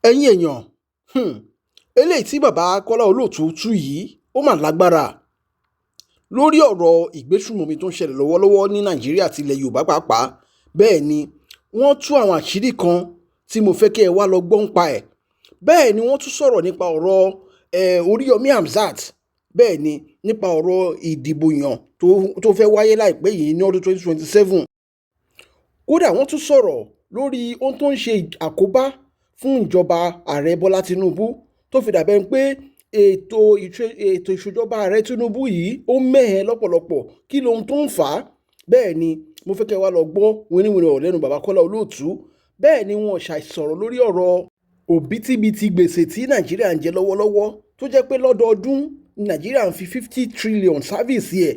ẹ̀yin èèyàn eléyìí tí bàbá Kọ́lá Olóòtú tú yìí ó mà lágbára lórí ọ̀rọ̀ ìgbésùmọ̀mí tó ń ṣẹlẹ̀ lọ́wọ́lọ́wọ́ ní Nàìjíríà àti ilẹ̀ Yorùbá pàápàá. Bẹ́ẹ̀ ni wọ́n tú àwọn àṣírí kan tí mo fẹ́ kí ẹ wá lọ gbọ́ ń pa ẹ̀. Bẹ́ẹ̀ ni wọ́n tún sọ̀rọ̀ nípa ọ̀rọ̀ Oriyomi Hamzat. Bẹ́ẹ̀ ni nípa ọ̀rọ̀ ìdìbò yàn tó fẹ́ wáyé láìpẹ́ yìí ní ọdún 2027. Kódà wọ́n tún sọ̀rọ̀ lórí ohun tó ń ṣe àkóbá fún ìjọba ààrẹ Bọ́lá Tinubu tó fi dàbẹ̀ pé ètò ìṣèjọba ààrẹ Tinubu yìí ó mẹ́hẹ lọ́pọ̀lọpọ̀. Kí lohun tó ń fà á? Bẹ́ẹ̀ ni mo fẹ́ kẹ́ wá lọ gbọ́ wíníwíní ọ̀rọ̀ lẹ́nu bàbá Kọ́lá Olóòtú. Bẹ́ẹ̀ ni wọn ṣàìsọ̀rọ̀ lórí ọ̀rọ̀ òbítíbitì gbèsè tí Nàìjíríà ń jẹ lọ́wọ́lọ́wọ́ tó jẹ́ pé lọ́dọọdún Nàìjíríà ń fi 50 trillion sáfíìsì ẹ̀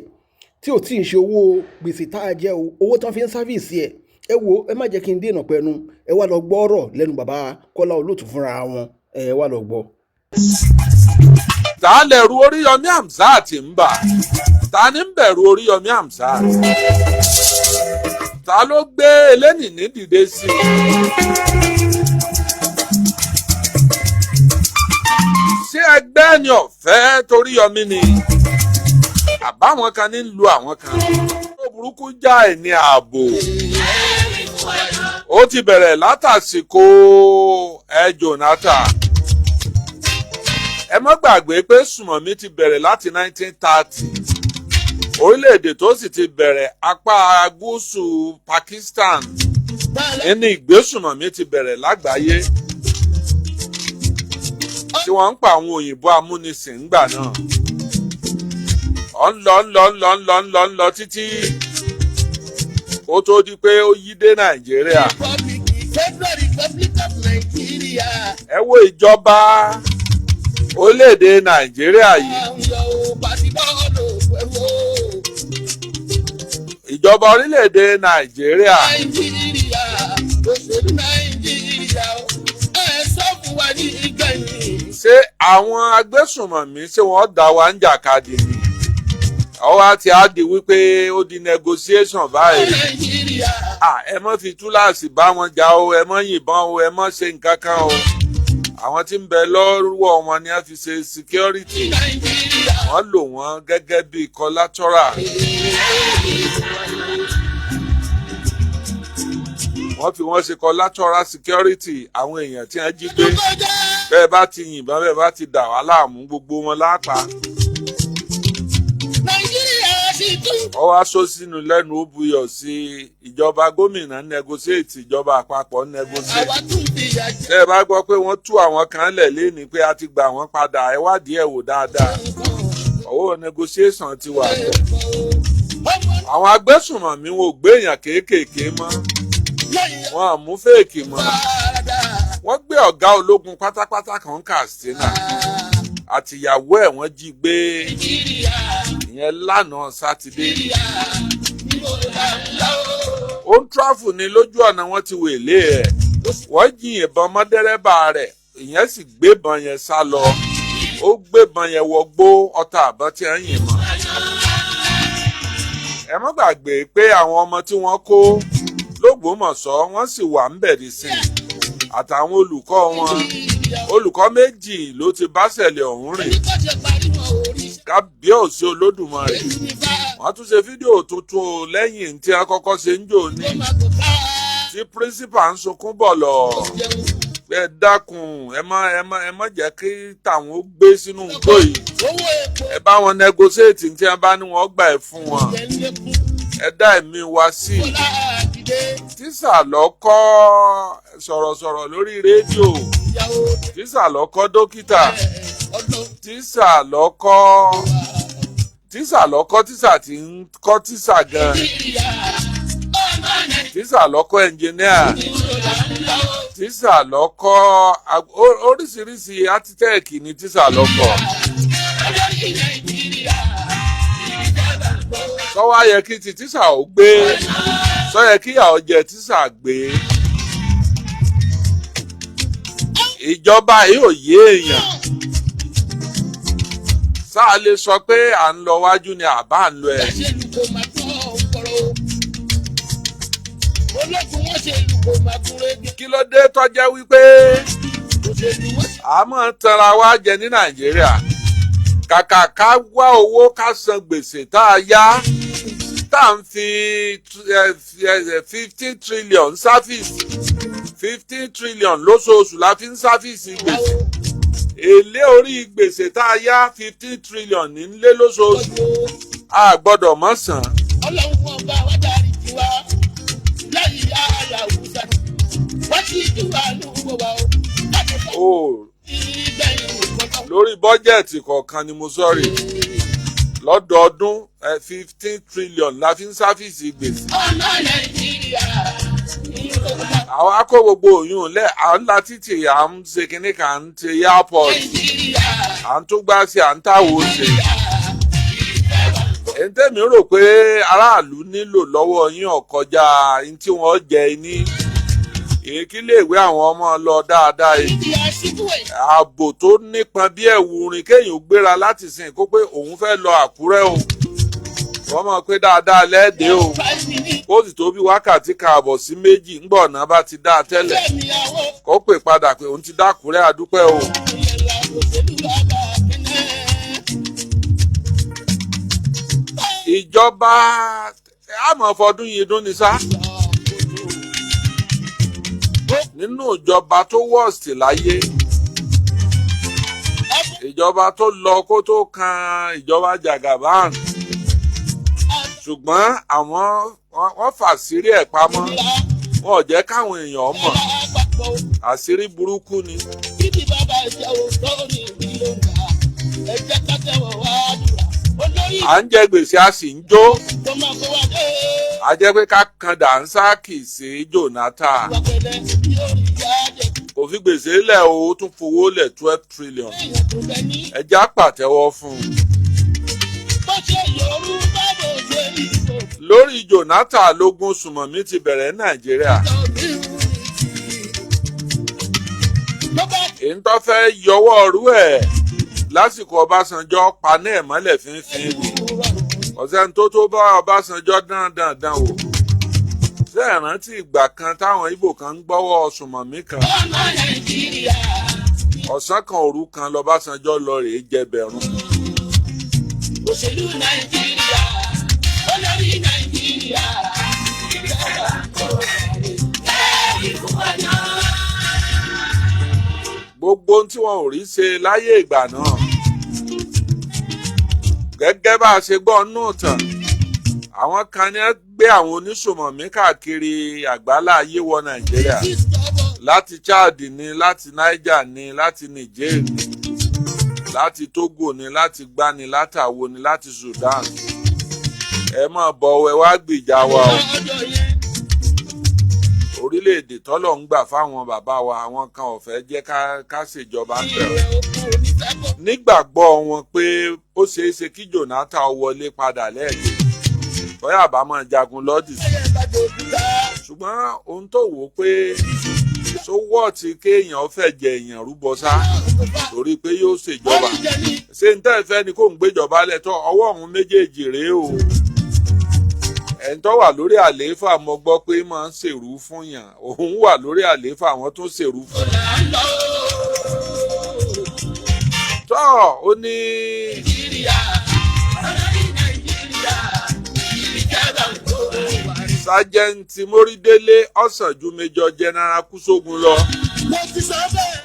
tí ò tí ì ṣe owó gbèsè tá a jẹ owó tán fi ń sáfíìsì ẹ̀. Ẹ wo, ẹ má jẹ́ kí n dènà pẹ̀nu, ẹ wá lọ gbọ́ ọ̀rọ̀ lẹ́nu bàbá Kọ́lá Olóòtú fúnra wọn, ẹ wá lọ gbọ́. Ta lẹ̀rù Oriyomi Hamzat ń bà? Ta ní ń bẹ̀rù Oriyomi Hamzat? Ta ló gbé elénìní dìde sí i? Ṣé ẹgbẹ́ ni ọ̀fẹ́ toríyọmí ni? Àbáwọn kan ní lu àwọn kan. Ó burúkú já ẹ̀ ní ààbò. Ó ti bẹ̀rẹ̀ látàsìkò Jonathan. Ẹ má gbàgbé pé sùmọ̀mí ti bẹ̀rẹ̀ láti 1930. Orílẹ̀-èdè tó sì ti bẹ̀rẹ̀ apá gúúsù Pakistan ní ìgbésùmọ̀mí ti bẹ̀rẹ̀ lágbàáyé tí wọ́n ń pa àwọn òyìnbó amúnisìn ńgbà náà. Ó ń lọ títí ó tó di pé ó yí dé Nàìjíríà. Ẹ wo ìjọba orílẹ̀-èdè Nàìjíríà yìí. Ìjọba orílẹ̀-èdè Nàìjíríà. Ṣé àwọn agbésùnmọ̀mí ṣé wọ́n dá wa ń jàkadì ni? Ọwọ́ àti àdì wípé ó di negotiation báyìí. Ẹ má fi túláàsì bá wọn jà o, ẹ má yìnbọn o, ẹ má ṣe nǹkan kan o. Àwọn tí ń bẹ lọ́wọ́ wọn ni a fi ṣe security. Wọ́n lò wọ́n gẹ́gẹ́ bí collateral. Wọ́n fi wọ́n ṣe collateral security àwọn èèyàn tí wọ́n jí gbé. Bẹ́ẹ̀ bá ti yìnbọn, bẹ́ẹ̀ bá ti dà wá láàmú, gbogbo wọn lápá. Ó wá sọ sínú lẹ́nu ó buyọ̀ sí ìjọba gómìnà negotiate, ìjọba àpapọ̀ negotiate. Bẹ́ẹ̀ bá gbọ́ pé wọ́n tú àwọn kan lẹ̀ léni pé a ti gbà wọ́n padà, ẹ wádìí ẹ̀ wò dáadáa. Ọwọ́ negotiation ti wà lọ. Àwọn agbésùnmọ̀mí wọn ò gbé èèyàn kéékèèké mọ́. Wọn à mú fèèkì mọ́. Wọ́n gbé ọ̀gá ológun pátápátá kan Katsina àtìyàwó ẹ̀ wọ́n jí gbé ìyẹn lánàá Sátidé. Ó ń tráfù ní lójú ọ̀nà wọn ti wèlé ẹ̀. Wọ́n jí ìbọn mọ́ dẹ́rẹ́bà rẹ̀, ìyẹn sì gbébọn yẹn sá lọ. Ó gbébọn yẹn wọgbó ọta àbọ̀n tí ń yìn mọ́. Ẹ má gbàgbé pé àwọn ọmọ tí wọ́n kó l'Ógbómọ̀ṣọ́ wọ́n sì wà ń bẹ̀rẹ̀ sí i. Àtàwọn olùkọ́ wọn. Olùkọ́ méjì ló ti bá ṣẹlẹ̀ ọ̀hún rìn. Kábíyèsí Olódùmarè. Wọ́n tún ṣe fídíò tuntun lẹ́yìn tí a kọ́kọ́ ṣe ń jò ní. Tí principal ń sunkún bọ̀ lọ. Ẹ dákun, ẹ má jẹ́ kí tàwọn ó gbé sínú igbó yìí. Ẹ bá wọn negotiate tí wọ́n bá ní wọ́n gbà ẹ̀ fún wọn. Ẹ dá ẹ̀mí wa sí i. Tíṣà lọ́kọ́ sọ̀rọ̀sọ̀rọ̀ lórí rédíò. Tíṣà lọ́kọ́ dókítà. Tíṣà lọ́kọ́ tíṣà tí ń kọ́ tíṣà gan. Tíṣà lọ́kọ́ ẹnjìníà. Tíṣà lọ́kọ́ oríṣiríṣi architect ni tíṣà lọ́kọ́. Sọ wá yẹ kí ti tíṣà ó gbé. Sọ yẹ kí ìyàwó jẹ tíṣà gbé. Ìjọba yìí ò yé èèyàn. Sáà lè sọ pé à ń lọ wájú ni àbá ń lọ ẹ̀yìn. Kí ló dé tó jẹ́ wípé a máa ń tanra wa jẹ ní Nàìjíríà kàkà ká wá owó ká san gbèsè tá a yá tá à ń fi 15 trillion sáfìsì 15 trillion lóṣooṣù la fi ń sáfìsì gbèsè èlé orí gbèsè tá a yá 15 trillion nílé lóṣooṣù a gbọ́dọ̀ mọ̀ san. Ọlọ́run ọba wa dárí tiwa láyé àyà òwúsà wọ́n ti júwà lówó wa o. Lórí bọ́jẹ̀tì kọ̀ọ̀kan ni mo sọ̀rí lọ́dọọdún 15 trillion la fi ń sáfìsì gbèsè. Ọmọ Nàìjíríà àwọn akó gbogbo òyìn lẹ à ń la títì à ń ṣe kínní kan à ń ṣe airport à ń tún gbá sí à ń táwo ṣe. èyí tẹ́mi rò pé aráàlú nílò lọ́wọ́ yín ọ̀kọjá ní tí wọ́n jẹ ní ìkíléèwé àwọn ọmọ lọ dáadáa yìí ààbò tó nípọn bí ẹ̀wù rin kéèyàn gbéra láti sìn kó pé òun fẹ́ lọ Àkúrẹ́ o wọ́n mọ̀ pé dáadáa lẹ́ẹ̀dẹ́ o ó sì tó bí wákàtí káàbọ̀ sí méjì ńgbọ̀ ọ̀nà bá ti dá a tẹ́lẹ̀ kó pè padà pé òun ti dákúrẹ́ àdúpẹ́ o. Ìjọba àmọ́ fọdún yìí dún ní sá nínú ìjọba tó wọ́ọ̀sì láyé ìjọba tó lọ kó tó kan ìjọba Jagaban ṣùgbọ́n àwọn wọ́n fàṣírí ẹ̀ pamọ́ wọn ò jẹ́ káwọn èèyàn mọ̀ àṣírí burúkú ni. títí bàbá ìṣẹ́ òótọ́ ní ìlú ńlá ẹ̀jẹ̀ kátẹ́wọ̀ wá jùlọ. à ń jẹ gbèsè a sì ń jó tó máa kó wá dé. a jẹ́ pé ká kan dànsákì sí Jonathan wàpẹ̀lẹ̀ yóò rí jáde. kò fi gbèsè lẹ̀ o tún fowó lẹ̀ 12 trillion èèyàn tó bẹ ní. ẹja pàtẹ́wọ́ fún un. bó ṣe Yorùbá bó ṣe ìbò. lórí Jonathan lógún sùmọ̀mí ti bẹ̀rẹ̀ Nàìjíríà èyí tó fẹ́ yọwọ́ ọ̀rú ẹ̀ lásìkò Ọbásanjọ́ paná ẹ̀ mọ́lẹ̀ fínfín ni ọ̀sẹ̀ tó tó bá Ọbásanjọ́ dandan wò ṣé ẹ rántí ìgbà kan táwọn Ìgbò kan ń gbọ́wọ́ sùmọ̀mí kan ọmọ Nàìjíríà. ọ̀sán kan òru kan lọ́básanjọ́ lọ rèé jẹbẹ̀rún. òṣèlú Nàìjíríà olórí Nàìjíríà ìjọba kò lẹ́yìn fún wa náà. gbogbo ohun tí wọn ò rí ṣe láyé ìgbà náà gẹ́gẹ́ bá a ṣe gbọ́ nù tán àwọn kan ní gbé àwọn onísùmọ̀mí káàkiri àgbálá ayé wọ Nàìjíríà láti Chad ní láti Niger ní láti Niger ní láti Togo ní láti Gbá ní láti Àwo ní láti Sudan ẹ máa bọ̀ ẹ wá gbìjà wa o. orílẹ̀-èdè tọ́lọ̀ ń gbà fáwọn bàbá wa àwọn kan ò fẹ́ jẹ́ ká ṣèjọba ń bẹ̀rẹ̀ nígbàgbọ́ wọn pé ó ṣeé ṣe kí Jonathan wọlé padà lẹ́ẹ̀kejì bóyá àbámọ̀ jagun lọ́dì sí ṣùgbọ́n ohun tó wò ó pé sówọ́ ti kéèyàn fẹ́ jẹ èèyàn rúbọ sá torí pé yóò ṣèjọba ṣé ń tẹ́ fẹ́ ni kó ń gbéjọba lẹ́tọ́ ọwọ́ òun méjèèjì rèé o ẹni tó wà lórí àlééfà mo gbọ́ pé máa ń ṣèrú fún yàn òun wà lórí àlééfà àwọn tó ṣèrú fún yàn. tó o ní. sájẹ́ǹtì mórídélé ọ̀sán ju méjọ jẹ́nẹ́rà Kúṣógun lọ.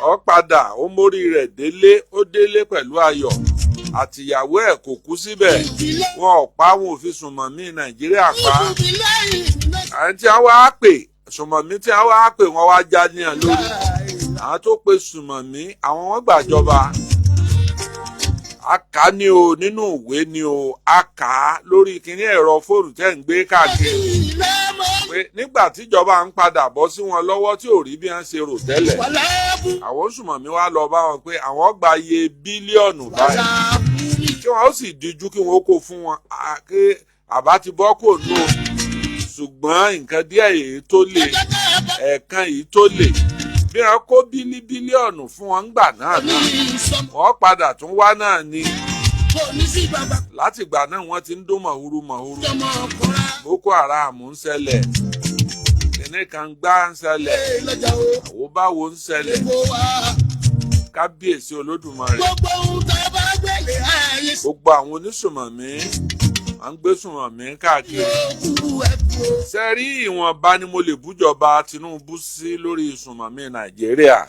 ó padà ó mórí rẹ̀ délé ó délé pẹ̀lú ayọ̀ àtìyàwó ẹ̀ kò kú síbẹ̀ wọn ò pa wọn ò fi sùnmọ̀mí Nàìjíríà pa àwọn tí wọ́n wá pè sùnmọ̀mí tí wọ́n wá pè wọ́n wá já níyàn lórí àwọn tó pe sùnmọ̀mí àwọn wọn gbàjọba a kà á ní o nínú ìwé ni o a kà á lórí kíní ẹ̀rọ fóònù tẹ́ ń gbé káàkiri pé nígbà tíjọba ń padà bọ́ sí wọn lọ́wọ́ tí ò rí bí wọ́n ṣe rò tẹ́lẹ̀ àwọn sùnmọ̀mí wá lọ bá wọn pé àwọn gba iye bílíọ̀nù báyìí kí wọn ó sì díjú kí wọn ó kó fún wọn kí àbá ti bọ́ kò nù ṣùgbọ́n nǹkan díẹ̀ èyí tó lè ẹ̀ẹ̀kan èyí tó lè bí wọn kó bílíọ̀nù fún wọn ńgbà náà wọ́n padà tún wá náà ni látìgbà náà wọ́n ti ń dún mọ̀húrú Boko Haram ń ṣẹlẹ̀ kíní kan gbá ń ṣẹlẹ̀ àwọn báwo ń ṣẹlẹ̀ kábíyèsí Olódùmarè. gbogbo àwọn onísùnmọ̀mí à ń gbé sùnmọ̀mí káàkiri. sẹ́rí ìwọ̀nba ni mo lè bújọba Tinubu sí lórí ìsùnmọ̀mí Nàìjíríà.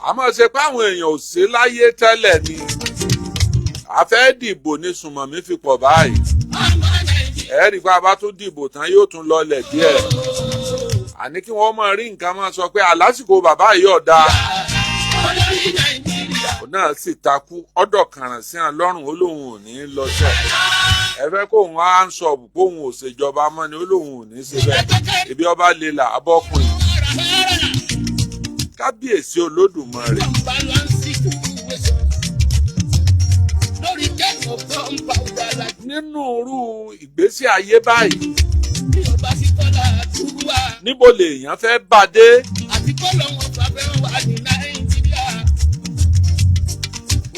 àmọ́ ṣe pé àwọn èèyàn ò sí láyé tẹ́lẹ̀ ni a fẹ́ dìbò ní sùnmọ̀mí fi pọ̀ báyìí. ẹ̀rí pé a bá tún dìbò tán yóò tún lọlẹ̀ díẹ̀. àní kí wọ́n máa rí nǹkan máa sọ pé àlásìkò bàbá yìí ọ̀dà. òun náà sì takú ọ̀dọ̀ kàràn sí àń lọ́rùn ó lóun ò ní lọ sẹ́. ẹ fẹ́ kóun á ń sọ̀bù kóun ò ṣèjọba mọ́ ni ó lóun ò ní ṣe bẹ́ẹ̀. ibi ọba lè là abọ́kùnrin. kábíyèsí Olódùmarè. nínú irú ìgbésí ayé báyìí níbo lèèyàn fẹ́ bá dé.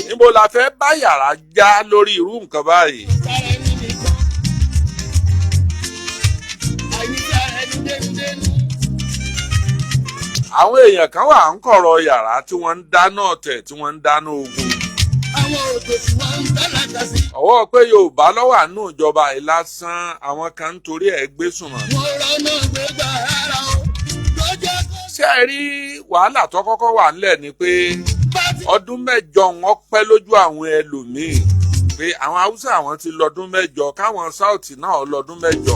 níbo la fẹ́ bá yàrá já lórí irú nǹkan báyìí. àwọn èèyàn kan wà ń kọ̀rọ̀ yàrá tí wọ́n ń dáná ọ̀tẹ̀ tí wọ́n ń dáná ogun. ọwọ́ pé Yorùbá lọ́wọ́ àánú ìjọba yìí lásán àwọn kan ń torí ẹ̀ gbé sùnmọ̀. ṣé ẹ rí wàhálà tó kọ́kọ́ wà ńlẹ̀ ni pé ọdún mẹ́jọ wọn pẹ́ lójú àwọn ẹlòmíì pé àwọn Haúsá àwọn ti lọ́dún mẹ́jọ káwọn Sáùtì náà lọ́dún mẹ́jọ.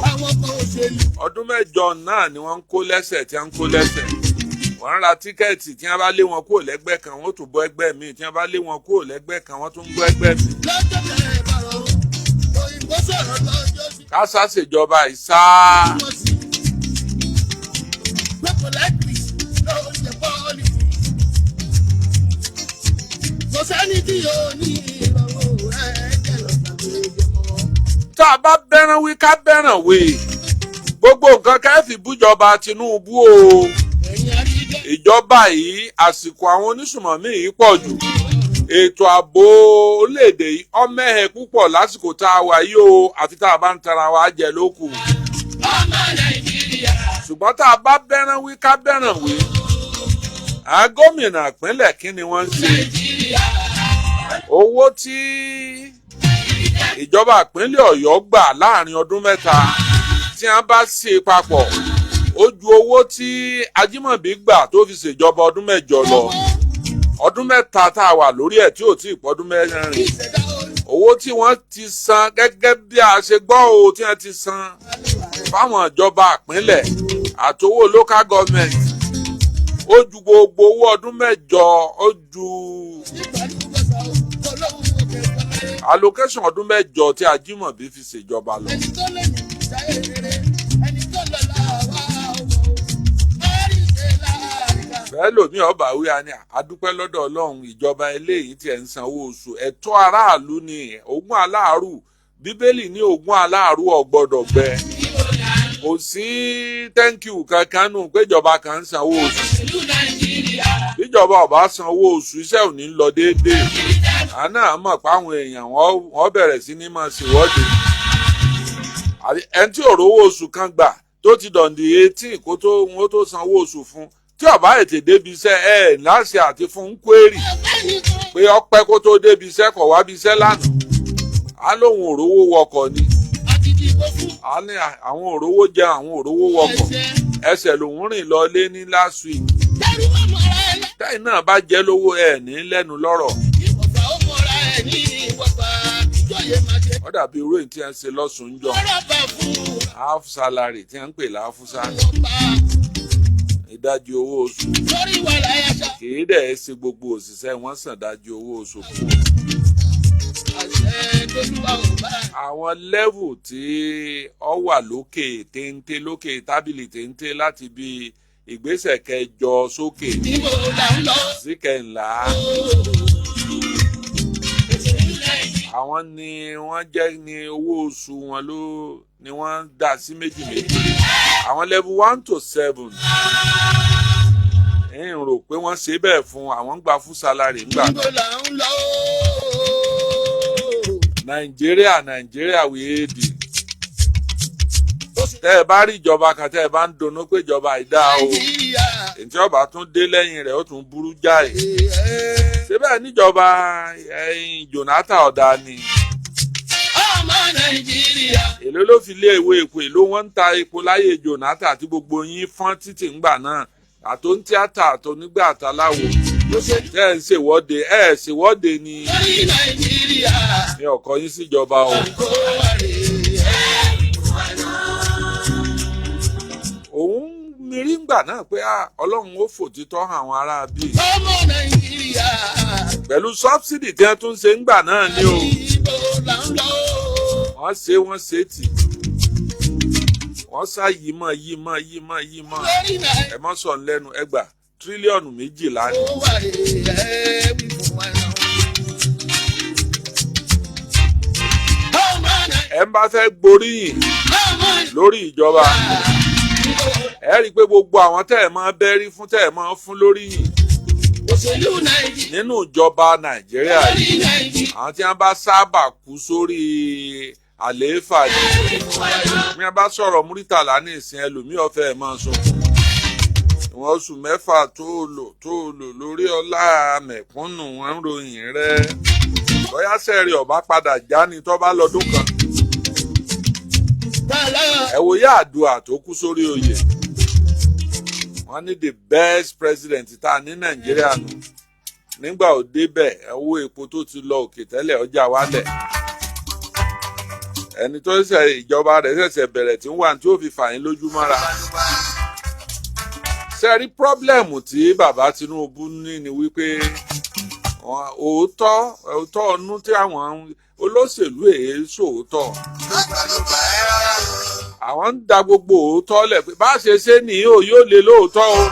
ọdún mẹ́jọ náà ni wọ́n ń kó lẹ́sẹ̀ tí wọ́n ń kó lẹ́sẹ̀. wọ́n ra tíkẹ́ẹ̀tì tí wọ́n bá lé wọn kúrò lẹ́gbẹ́ kan wọ́n tún bọ́ ẹgbẹ́ míì tí wọ́n bá lé wọn kúrò lẹ́gbẹ́ kan wọ́n tún bọ́ ẹgbẹ́ míì. kásá ṣèjọba ìsá. tá a bá bẹ́ràn wí ká bẹ́ràn wí gbogbo nǹkan ká fi bújọba Tinubu o. ìjọba yìí àsìkò àwọn onísùnmọ̀mí yìí pọ̀ jù. ètò ààbò orílẹ̀-èdè yìí ọmẹ́hẹ̀ púpọ̀ lásìkò tá a wà yìí o àfi tá a bá ń tara wa jẹ lókù. ṣùgbọ́n tá a bá bẹ́ràn wí ká bẹ́ràn wí. àwọn gómìnà ìpínlẹ̀ kí ni wọ́n ń ṣe? owó tí ìjọba ìpínlẹ̀ Ọ̀yọ́ gbà láàrin ọdún mẹ́ta tí wọ́n bá ṣe papọ̀ ó ju owó tí Ajímọ̀bí gbà tó fi ṣèjọba ọdún mẹ́jọ lọ. ọdún mẹ́ta tá a wà lórí ẹ̀ tí ò tí ì pọ́dún mẹ́rin. owó tí wọ́n ti san gẹ́gẹ́ bí a ṣe gbọ́ o tí wọ́n ti san fáwọn ìjọba ìpínlẹ̀ àtowó local government ó ju gbogbo owó ọdún mẹ́jọ ó ju allocation ọdún mẹ́jọ tí Ajímọ̀bí fi ṣèjọba lọ. bẹ́ẹ̀ lòmí ọba wíwá ni àdúpẹ́ lọ́dọ̀ Ọlọ́run ìjọba eléyìí tí ẹ̀ ń sanwó oṣù ẹ̀tọ́ aráàlú ni ogún aláàrù Bíbélì ní ogún aláàrù ò gbọdọ̀ gbẹ. kò sí thank you kankan nù péjọba kan ń sanwó oṣù. bíjọba ọba sanwó oṣù iṣẹ́ ò ní lọ déédéé. àná mọ̀ páwọn èèyàn wọ́n bẹ̀rẹ̀ sí ní máa ṣèwọ́de. ẹni tí ò rówó oṣù kan gbà tó ti dọ̀ǹdì 18 kó tó wọn tó sanwó oṣù fún tí ọba ètè débi iṣẹ́ láṣẹ àti fún kwérì pé ọpẹ́ kó tó débi iṣẹ́ kọ̀ wá bí iṣẹ́ lánàá á lóun òrówó wọkọ̀ ni á ní àwọn òrówó jẹun àwọn òrówó wọkọ̀ ẹsẹ̀ lòun rìn lọ lé ní last week táyì náà bá jẹ́ lówó ní lẹ́nu lọ́rọ̀ ó dàbí irú èyí tí wọ́n ṣe lọ́sùn jọ half salary tí wọ́n ń pè láfúsá ìdajì owó oṣù kìí dẹ̀ ṣe gbogbo òṣìṣẹ́ wọn sàn dájú owó oṣù fún àwọn level tí ó wà lókè téńté lókè tábìlì téńté láti bí ìgbésẹ̀ kẹjọ sókè sí kẹńlá àwọn ni wọ́n jẹ́ ní owó oṣù wọn ló ni wọ́n dá sí méjì méjì àwọn level 1 to 7 ń rò pé wọ́n ṣe bẹ́ẹ̀ fún àwọn ń gba fún salary ńgbà nàìjíríà wíèdì tẹ́ ẹ bá rí ìjọba kan tẹ́ ẹ bá ń dunnú pé ìjọba ìdá o ètí ọba tún dé lẹ́yìn rẹ̀ ó tún burú jáì síbẹ̀ níjọba Jonathan ọ̀dà ni èló ló fi lé ìwé epo èló wọ́n ń ta epo láyé Jonathan àti gbogbo yín fọ́n títì ńgbà náà àtó ń tíátà àtó nígbà àtàláwo tẹ́ ẹ̀ ń ṣèwọ́de ṣèwọ́de ni ní ọkọ̀ yín síjọba o. òun mirí ngbà náà pé Ọlọ́run ó fòtítọ́ àwọn ará bíi pẹ̀lú sọ́bsidì tí wọ́n tún ṣe ńgbà náà ni o wọ́n ṣe tì wọ́n sá yímọ̀ ẹ mọ́ sọ̀ lẹ́nu ẹgbà tírílíọ̀nù 12 ni. ẹ ń bá fẹ́ gboríyìn lórí ìjọba ẹ rí i pé gbogbo àwọn tẹ́ ẹ̀ máa bẹ́rí fún tẹ́ ẹ̀ máa fún lóríyìn nínú ìjọba Nàìjíríà yìí àwọn tí wọ́n bá sábà kú sórí àlééfà ni bí wọ́n bá sọ̀rọ̀ Múrítàlá ní ìsìn ẹlòmíì ọ̀fẹ́ ẹ̀ máa sọ ìwọ̀n oṣù 6 tó lò lórí ọlá mẹ̀kúnnù wọn ń ròyìn rẹ̀ bóyá sẹ́ẹ̀rì ọ̀bá padà já ni tó bá lọ́dún kan ẹ wo Yar'Adua tó kú sórí oyè wọ́n ní the best president tá a ní Nàìjíríà nù nígbà ó débẹ̀ ẹ wo epo tó ti lọ òkè tẹ́lẹ̀ ọjà wálẹ̀ ẹni tó ṣe ìjọba rẹ̀ ṣẹ̀ṣẹ̀ bẹ̀rẹ̀ tí ń wà tí ó fi fà yín lójú mọ́ra sẹ́rí pọ́blẹ́mù tí bàbá Tinubu ní ni wípé òótọ́ ọnú tí àwọn olóṣèlú èé sòótọ́ àwọn ń da gbogbo òótọ́ lẹ̀ pé bá ṣe ṣe nìyí ò yóò lè lóòótọ́ o.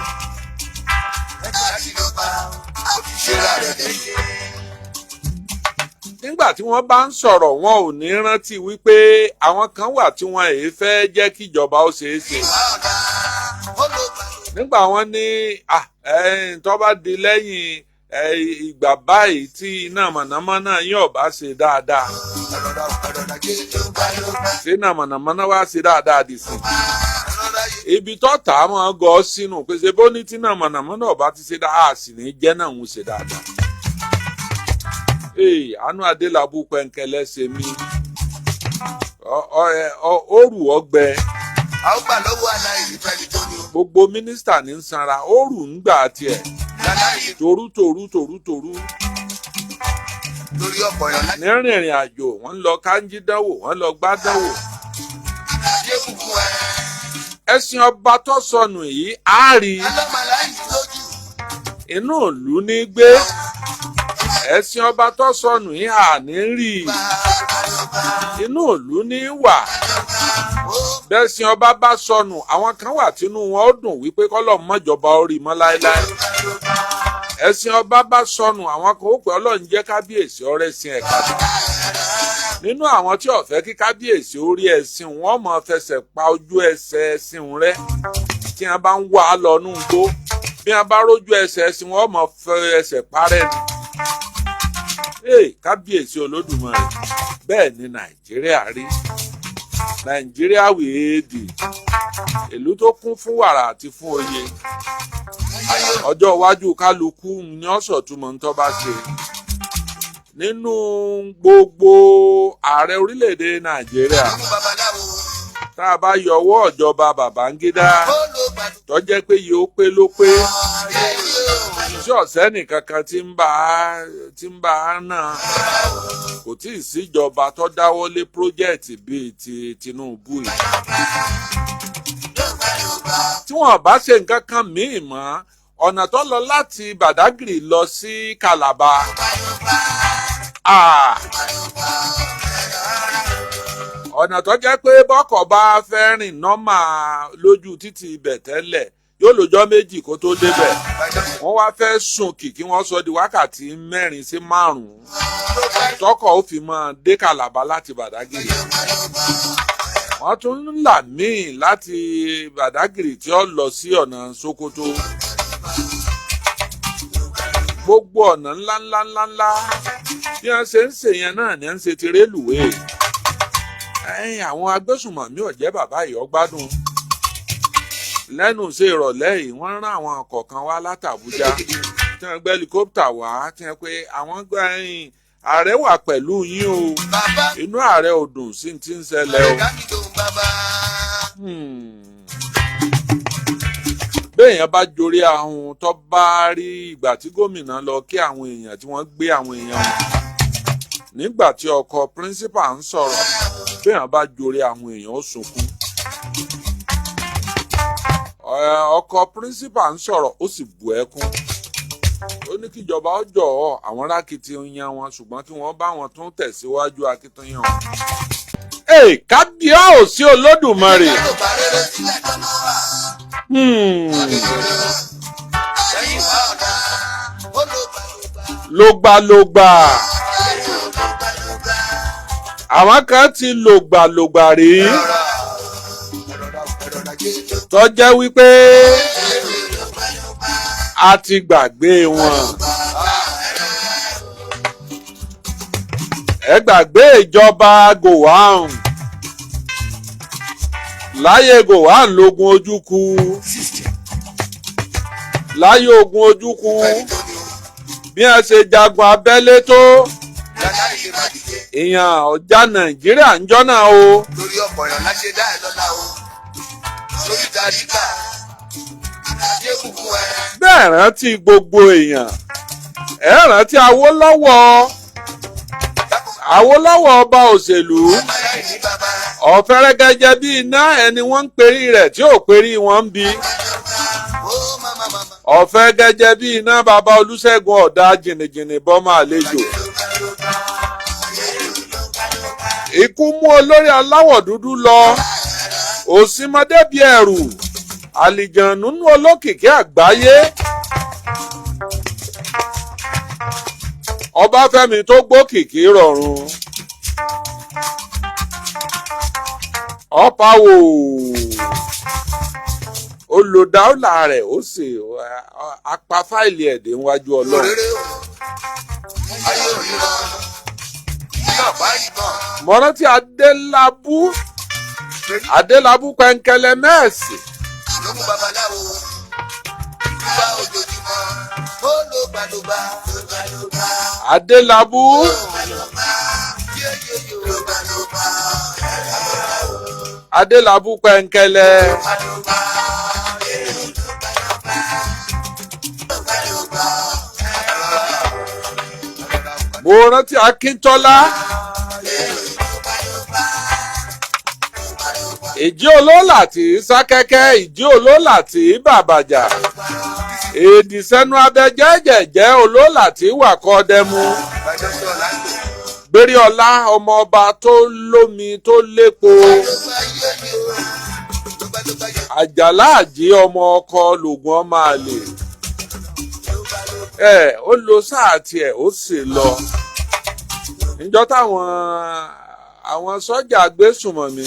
nígbà tí wọ́n bá ń sọ̀rọ̀ wọn ò ní rántí wípé àwọn kan wà tí wọ́n èé fẹ́ jẹ́ kí ìjọba ó ṣeé ṣe. nígbà wọ́n ní tó bá di lẹ́yìn ìgbà báyìí tí iná mọ̀nàmọ́ná yóò bá ṣe dáadáa ṣé iná mọ̀nàmọ́ná wá ṣe dáadáa dì sí ibi tó tà á máa gọ sínú pé ṣe bó ní tí iná mọ̀nàmọ́ná ọba ti ṣe dáadáa sì ní jẹ́ náà ń ṣe dáadáa. Àánú Adélabú pẹ̀ǹkẹ̀lẹ̀ ṣe mí òrù ọgbẹ gbogbo mínísítà ní sanra òrù ń gbà tiẹ̀ torú ní rìnrìn àjò wọ́n lọ Kánjí dánwò wọ́n lọ Gbá dánwò ẹ̀sìn ọba tó sọnù yìí á rí inú ìlú ní gbé ẹ̀sìn ọba tó sọnù yìí à ní rí inú ìlú ní wà bẹ́sìn ọba bá sọnù àwọn kan wà tínú wọn ó dùn wípé kọ́lọ̀ mọ́jọba orí mọ́ láéláé ẹ̀sìn ọba bá sọnù àwọn kan ó pẹ́ Ọlọ́run jẹ́ kábíyèsí ọrẹ́ sin ẹ̀ka nínú àwọn tí ó fẹ́ kí kábíyèsí orí ẹ̀sìn wọn mọ̀ fẹsẹ̀ pa ojú ẹsẹ̀ ẹ̀sìn rẹ̀ tí wọ́n bá ń wá lọ nú igbó bí wọ́n bá rójú ẹsẹ̀ ẹ̀sìn wọn mọ̀ fẹ́ ẹsẹ̀ parẹ́ ni. kábíyèsí Olódùmarè bẹ́ẹ̀ ni Nàìjíríà rí Nàìjíríà wèédì ìlú tó kún fún wàrà àti fún oyè ọjọ́ iwájú kálukú ní ọ̀sọ̀túnmọ̀ ń tọ́ bá ṣe nínú gbogbo ààrẹ orílẹ̀-èdè Nàìjíríà tá a bá yọ ọwọ́ ìjọba Babangida tó jẹ́ pé yóò pé ló pé tí ọ̀sẹ́ nìkankan tí ń bá a náà kò tí ì síjọba tó dáwọ́lé pírójẹ́ẹ̀tì bíi ti Tinubu yìí tí wọ́n bá ṣe nǹkan kan míì mọ́ ọ̀nà tó lọ láti Badagry lọ sí Calabar ọ̀nà tó jẹ́ pé bọ́kọ̀ bá fẹ́ rìn nọ́mà lójú títì ibẹ̀ tẹ́lẹ̀ yóò lọ́jọ́ méjì kó tó débẹ̀ wọ́n wá fẹ́ sùn kí wọ́n sọ di wákàtí 4 sí 5 tọkọ̀ ó fi máa dé Calabar láti Badagry wọ́n tún ń là míì láti Badagry tí ó lọ sí ọ̀nà Sokoto gbogbo ọ̀nà ńláńlá bí wọ́n ṣe ń ṣe yẹn náà ni wọ́n ń ṣe ti rélùwéè àwọn agbésùnmọ̀mí ò jẹ́ bàbá yìí ó gbádùn. Lẹ́nu ṣe ìrọ̀lẹ́ yìí wọ́n rán àwọn kọ̀ọ̀kan wá látàbújá tí wọ́n gbé helicopter wá tí wọ́n pé àwọn ààrẹ wà pẹ̀lú yín o inú ààrẹ ò dùn sí ti ń ṣẹlẹ̀ o. Béèyàn bá jorí ahun tó bá rí ìgbà tí gómìnà lọ kí àwọn èèyàn tí wọ́n gbé àwọn èèyàn wọn nígbà tí ọkọ principal ń sọ̀rọ̀ béèyàn bá jorí àwọn èèyàn ó sunkún. Ọkọ principal ń sọ̀rọ̀ ó sì bú ẹkún. Ó ní kíjọba ó jọ̀ọ́ àwọn rákìtìyàn wọn ṣùgbọ́n kí wọ́n bá wọn tún tẹ̀síwájú akitiyan wọn. Kábíyèsí Olódùmarè. Lògbàlògbà. Àwọn kan ti lògbàlògbà rí. Tó jẹ́ wípé a ti gbàgbé wọn. Ẹ gbàgbé ìjọba Gowon. Láyé Gowon lógun ojúkú. Láyé ogun ojúkú. Bí a ṣe jagun abẹ́lé tó. Èèyàn ọjà Nàìjíríà ń jọ́nà o. Lórí ọ̀pọ̀ èèyàn láṣẹ dá ẹ lọ́lá o. Lórí tàríkà. Bẹ́ẹ̀ rántí gbogbo èèyàn. Ẹ rántí Awólọ́wọ̀ ọba òṣèlú. Ọ̀fẹ́rẹ́gẹ́jẹ́ bí iná ẹni wọ́n ń perí rẹ̀ tí ò perí wọn ń bi. Ọ̀fẹ́gẹ́jẹ́ bí iná bàbá Olúṣẹ́gun ọ̀dà jìnnìjìnnì bọ́mọ àlejò. Ikú mú olórí aláwọ̀ dúdú lọ. Òsínmọdé bí ẹrù. Àlìjànú nínú olókìkí àgbáyé. Ọbáfẹ́mi tó gbókìkí rọ̀run. Ọ̀páwò. Olùdáwòlà rẹ̀ ó sì apá fáìlì ẹ̀dẹ̀ níwájú Ọlọ́run. Mo rántí Adélabú pẹ̀ǹkẹ̀lẹ̀ mẹ́ẹ̀sì. Adélabú. Adélabú pẹ̀ǹkẹ̀lẹ̀. Mo rántí Akíntọ́lá. Ìjí olólà tí sákẹ́kẹ́, ìjí olólà tí bàbàjà. Èdì sẹ́nu abẹ jẹ́jẹ̀jẹ́ olólà tí wà kọ́ dẹ́mu. Gbérí ọlá ọmọ ọba tó lómi tó lépo. Àjàlá àjí ọmọ ọkọ lògùn ọmọ àlè. Ó lo sáà tiẹ̀ ó sì lọ. Níjọ́ táwọn sọ́jà gbésùmọ̀mí.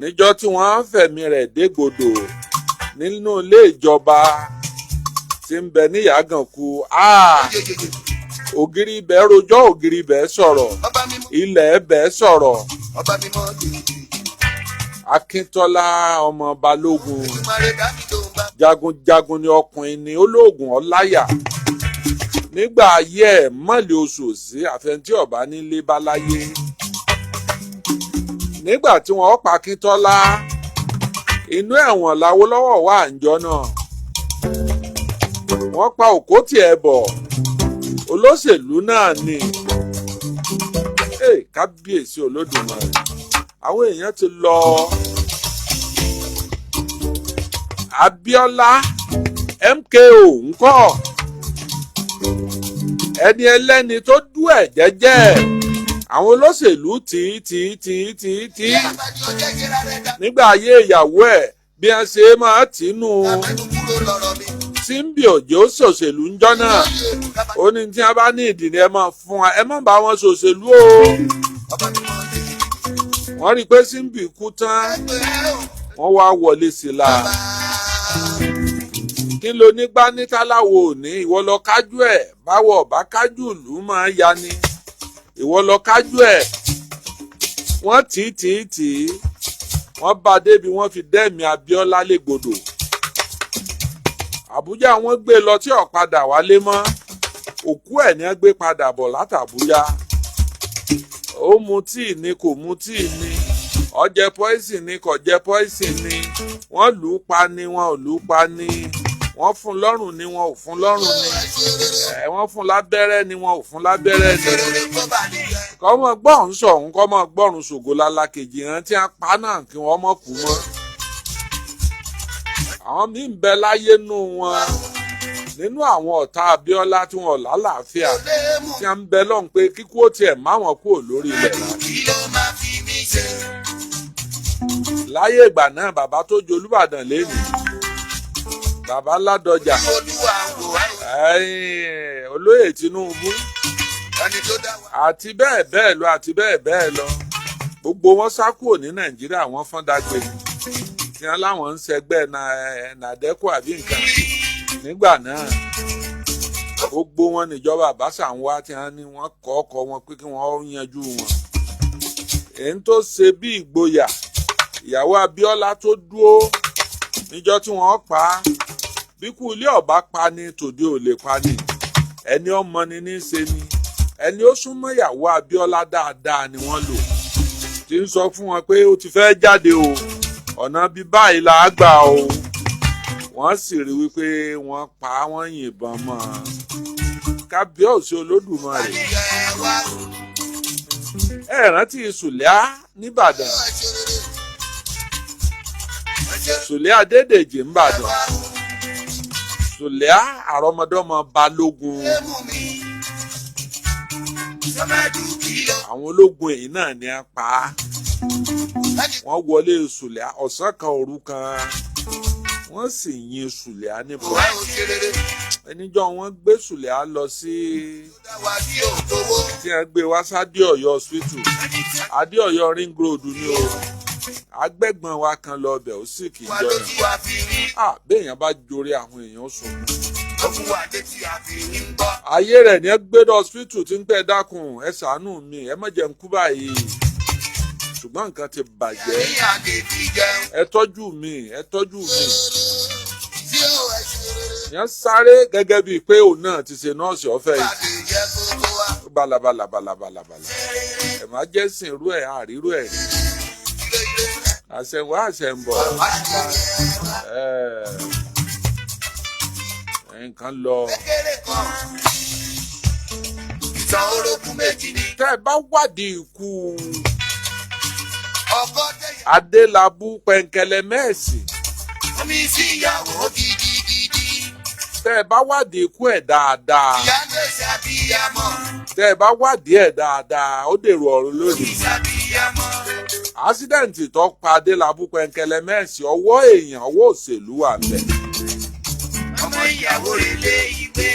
Níjọ́ tí wọ́n fẹ̀mí rẹ̀ dégbodò nínú ilé ìjọba tí ń bẹ ní Ìyágànkù. Ògiri ibẹ̀ rojọ́, ògiri ibẹ̀ sọ̀rọ̀, ilẹ̀ ibẹ̀ sọ̀rọ̀. Akíntọ́lá ọmọ Balógun. Jagunjagun ni ọkùnrin ni ológun ọláyà. Nígbà ayé ẹ̀ mọ́lẹ̀ oṣù sí àfẹntí ọ̀bá nílé báláyé. Nígbà tí wọ́n pa Akíntọ́lá, inú ẹ̀wọ̀n l'Awólọ́wọ̀ wà ńjọ́ náà. Wọ́n pa Òkótì Ẹ̀bọ̀, olóṣèlú náà ni. Kábíyèsí Olódùmarè. Àwọn èèyàn ti lọ. Abíọ́lá MKO ńkọ́. Ẹni ẹlẹ́ni tó dú ẹ̀ jẹ́jẹ́. Àwọn olóṣèlú tí. Nígbà ayé ìyàwó ẹ̀ bí wọ́n ṣe máa tìǹú. Símbì òjò ṣòṣèlú ńjọ́ náà. Ó ní tí wọ́n bá ní ìdìní ẹ máa fún wa, ẹ má bá wọn ṣòṣèlú o. Wọ́n rí i pé Símbì kú tán. Wọ́n wá wọlé sí la. Kí ló ní gbá ní táláwo òní? Ìwọ lọ kájú ẹ̀. Báwo ọ̀bá kájú ìlú máa ya ni. Ìwọ lọ kájú ẹ̀. wọ́n tì í wọ́n bá débi wọ́n fi dẹ́mi Abíọ́lá légbodò. Àbújá wọ́n gbé lọ tí ó padà wálé mọ́. Òkú ẹ̀ ní wọ́n gbé padà bọ̀ látàbújá. Ó mu tíì ni kò mu tíì ni, ó jẹ poison ni kò jẹ poison ni, wọ́n lù ú pa ni wọn ò lù ú pa ni, wọ́n fún lọ́rùn ni wọn ò fún lọ́rùn ni, wọ́n fún lábẹ́rẹ́ ni wọn ò fún lábẹ́rẹ́ ni. Kọ́mọ gbọ́rùn sọ̀hún kọ́mọ gbọ́rùn ṣògo lálákejì hàn tí wọ́n pa náà kí wọ́n mọ̀ kú mọ́. Àwọn míì ń bẹ láyé nù wọn nínú àwọn ọ̀tá Abíọ́lá tí wọn lálàáfíà tí wọ́n ń bẹ lọ́hùn pé kíkú ó tiẹ̀ má wọn kúrò lórí ilẹ̀ láyé ìgbà náà. Bàbá tó jolúbàdàn lẹ́nu, bàbá Ládọjà, olóyè Tinubu àti bẹ́ẹ̀ bẹ́ẹ̀ lọ gbogbo wọn sá kúrò ní Nàìjíríà, wọ́n fọ́n dágbé tí wọ́n láwọn ń ṣẹgbẹ́ nàdẹ́kù àbí nǹkan. Nígbà náà gbogbo wọn níjọba Àbáṣà ń wá tí wọ́n ní wọ́n kọ́ ọkọ̀ wọn pé kí wọ́n yanjú wọn. Èyí tó ṣe bí ìgboyà ìyàwó Abíọ́lá tó dúró níjọ́ tí wọ́n pa á, bí kú ilé ọba pa ni tòde ò lè pa ni, ẹni ọmọ ni ní í ṣe ni, ẹni ó súnmọ́ ìyàwó Abíọ́lá dáadáa ni wọ́n lò tí ń sọ fún wọn pé ó ti fẹ́ jáde o, ọ̀nà bí báyìí là á gbà o. Wọ́n sì rí wípé wọ́n pa wọ́n yìnbọn mọ́. Kábíyèsí Olódùmarè. Ẹ rántí Sùlẹ́à nìbàdàn, Sùlẹ́à Adédèjì nìbàdàn, Sùlẹ́à àrọ́mọdọ́mọ Balógun. Àwọn ológun èyí náà ni a pa á. Wọ́n wọlé Sùlẹ́à ọ̀sán kan òru kan, wọ́n sì yin Sùlẹ́à níbọn. Ẹníjọ́ wọ́n gbé Sùlẹ́à lọ sí tí wọ́n gbé wá sádé Ọ̀yọ́ hospital, Adé Ọ̀yọ́ ring road ni o. Agbẹ́gbọ̀n wa kan lọ ọbẹ̀ ó sì kì í jọyàn. Béèyàn bá jorí àwọn èèyàn sùn. Ayé rẹ̀ ní ẹ gbé lọ hospital tí ń pẹ́ dákun ẹ ṣàánú mi ẹ má jẹ́ n kú báyìí. Ṣùgbọ́n nǹkan ti bàjẹ́. Ẹ tọ́jú mi, ẹ tọ́jú mi. Yẹn sáré gẹ́gẹ́ bíi pé òun náà ti ṣe nọ́ọ̀sì ọ̀fẹ́ yìí. Balabala. Ẹ má jẹ́ sìn irú ẹ̀ àrírú ẹ̀. Àṣẹ̀wá àṣẹ̀ǹbọ̀. Nǹkan lọ. Tẹ́ ẹ bá wádìí ikú Adélabú Pẹ̀ǹkẹ̀lẹ̀ Mẹ́ẹ̀sì. Tẹ́ ẹ bá wádìí ikú ẹ̀ dáadáa. Tẹ́ ẹ bá wádìí ẹ̀ dáadáa, ó dèrò ọ̀run lónìí. Ásídẹ̀ǹtì tó pa Adélabú Pẹ̀ǹkẹ̀lẹ̀ Mẹ́ẹ̀sì, ọwọ́ èèyàn, ọwọ́ òṣèlú wà ńbẹ̀. Ọmọ ìyàwó rẹ̀ lé ìwé.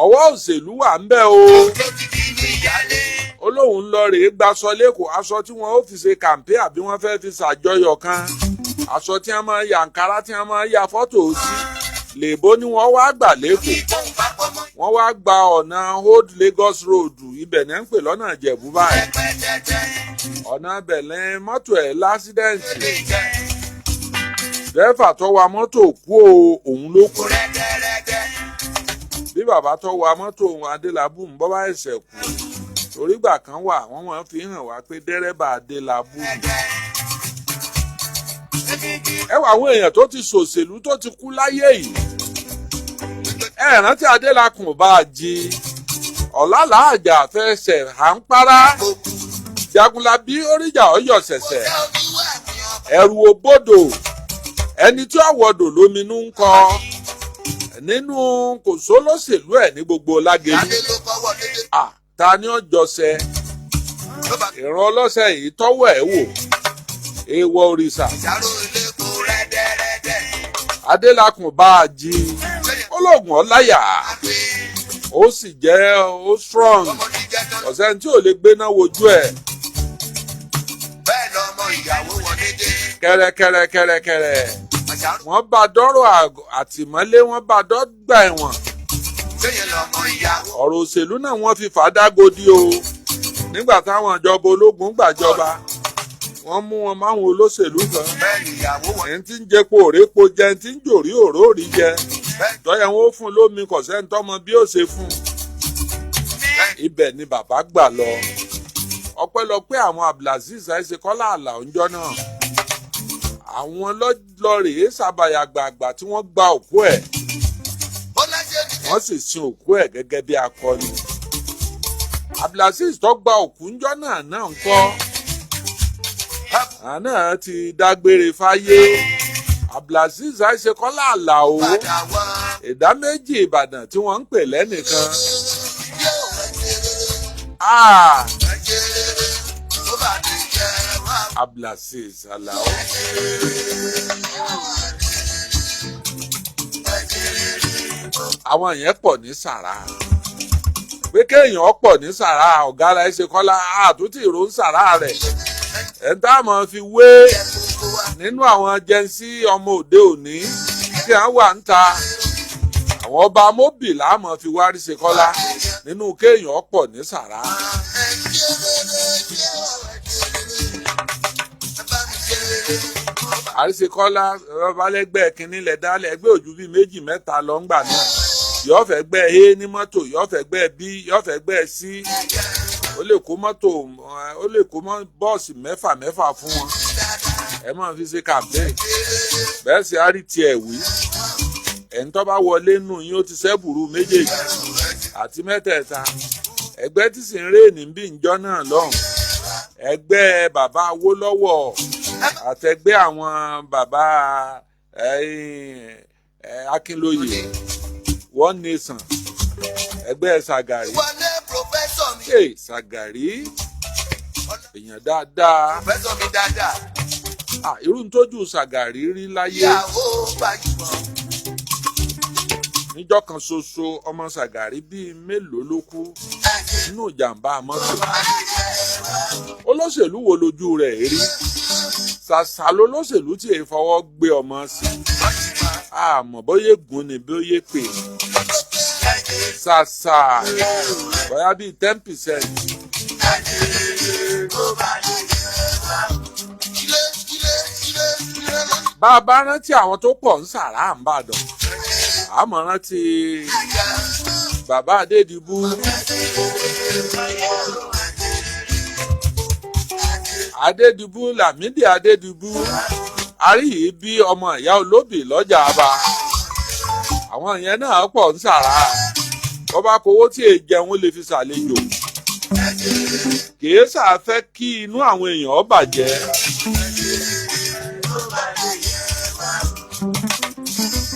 Ọwọ́ òṣèlú wà ńbẹ̀ o. Olóhùn lọ rèé gbaṣọ lẹ́kọ̀ọ́, aṣọ tí wọ́n ó fi ṣe kàǹpé àbí wọ́n fẹ́ fi ṣàjọyọ̀ kan, aṣọ tí wọ́n máa ń ya àǹkárá tí wọ́n máa ń ya fọ́tò sí, lèbó ni wọ́n wá gbà lẹ́kọ̀ọ́. Wọ́n wá gba ọ̀nà Old Lagos Road, ibẹ̀ ní ń pè lọ́nà Ìjẹ̀bú báyìí. Ọ̀nà ibẹ̀lẹ̀ mọ́tò ẹ̀ lásídẹ̀ǹtì. Dẹ́fà tó wa mọ́tò kú òun ló kú. Bí bàbá tó wa mọ́tò òun Adélabú ń bọ́ bá ẹ̀sẹ̀ kú. Torí ìgbà kan wà wọ́n máa fi hàn wá pé dẹ́rẹ́bà Adélabú ni. Ẹ wà àwọn èèyàn tó ti ṣòṣèlú tó ti kú láyé yìí. Ẹ rántí Adélakùn bá a jí. Ọ̀làlà àjà fẹsẹ̀ à ń para. Jagunlabi oríjà ọyọ ṣẹ̀ṣẹ̀. Ẹ̀rù òbodò. Ẹni tí ọ̀wọ́dò lóminú ń kọ. Nínú kò sólóṣèlú ẹ̀ ní gbogbo Lágẹ̀lú. Ta ni ó jọsẹ ìran ọlọ́sẹ̀ yìí tọ́wọ́ ẹ̀ wò èèwọ̀ òrìṣà. Adélakùn bá a jí ológun ọláyà ó sì jẹ́ ó strong ọ̀sẹ̀ tí ò lè gbéná wojú ẹ̀. kẹ̀rẹ̀kẹ̀rẹ̀ wọ́n bá dọ́rọ̀ àtìmọ́lé wọ́n bá dọ́gba ẹ̀wọ̀n. Ọ̀rọ̀ òṣèlú náà wọ́n fi fàdágodi o. nígbà táwọn ìjọba ológun gbàjọba wọ́n mú wọn máwọn olóṣèlú kan ẹni tí ń jẹpo òrépo jẹ ẹni tí ń jòrí òróòrí jẹ tọ́yẹ wọn ó fún lómi kò sẹ́ni tọ́mọ bí ó ṣe fún ibẹ̀ ni bàbá gbà lọ ọpẹ́lọpẹ́ àwọn Abdulaziz àìsè Kọ́lá Àlàó ńjọ́ náà àwọn lọ́rẹ̀ẹ́ sàbàyà gbàgbà tí wọ́n gba òkú ẹ̀ wọ́n sì sin òkú ẹ̀ gẹ́gẹ́ bí akọni Abdulaziz tó gba òkú ńjọ́ náà ń kọ́ àná ti dágbére fáyé Abdulaziz àìsè Kọ́lá Àlàó ìdá méjì Ìbàdàn tí wọ́n ń pè lẹ́nìkan Abdulaziz Àlàó. Àwọn yẹn pọ̀ ní sàrà pé kéèyàn pọ̀ ní sàrà ọ̀gá ara ẹ̀ ṣe Kọ́lá àtúntì ìró ń sàrà rẹ̀ ẹ̀ ń tá a mọ̀ fi wé nínú àwọn jẹ́nsí ọmọ òde òní tí wọ́n wà ń ta àwọn ọba móbì láàmọ̀ fi wá rí ṣe Kọ́lá nínú kéèyàn pọ̀ ní sàrà. Àríṣekọ́lá babalẹ́gbẹ́ kínní lẹ̀ dálẹ̀ ẹgbẹ́ òjú bíi méjì mẹ́ta lọ ńgbà náà yóò fẹ́ gbẹ́ A ní mọ́tò yóò fẹ́ gbẹ́ B yóò fẹ́ gbẹ́ C ó lè kó mọ́tò ó lè kó bọ́ọ̀sì mẹ́fà fún wọn ẹ máa fi ṣe campaign bẹ́ẹ̀ sì á rí tiẹ̀ wí ẹ̀ń tó bá wọlé nù yín ó ti sẹ́bùrú méjèèjì àti mẹ́tẹ̀ẹ̀ta ẹgbẹ́ tí sì ń rèéní bí ìjọ náà lọ́hùn ẹgbẹ́ bàbá Awólọ́wọ̀ àtẹgbẹ́ àwọn bàbá Akínlóye One Nation ẹgbẹ́ Ṣàgàrí Ṣàgàrí èèyàn dáadáa irú tójú Ṣàgàrí rí láyé níjọ́ kan ṣoṣo ọmọ Ṣàgàrí bíi mélòó ló kú nínú ìjàmbá mọ́tò olóṣèlú wo lójú rẹ̀ rí ṣàṣà lolóṣèlú tí èyí fọwọ́ gbé ọmọ sí àmọ́ bóyá gùn ni bóyá pè ṣàṣà bóyá bíi 10%. bá a bá rántí àwọn tó pọ̀ ń sàrà ń bàdàn àmọ́ rántí bàbá Adédìbú Lámídì Adédìbú àríyí bí ọmọ ìyá olóbì lọ́jà àbá àwọn yẹn náà pọ̀ ń sàrà wọ́n bá kówó tí èè jẹun lè fi ṣàlejò kìí ṣàfẹ́ kí inú àwọn èèyàn bàjẹ́.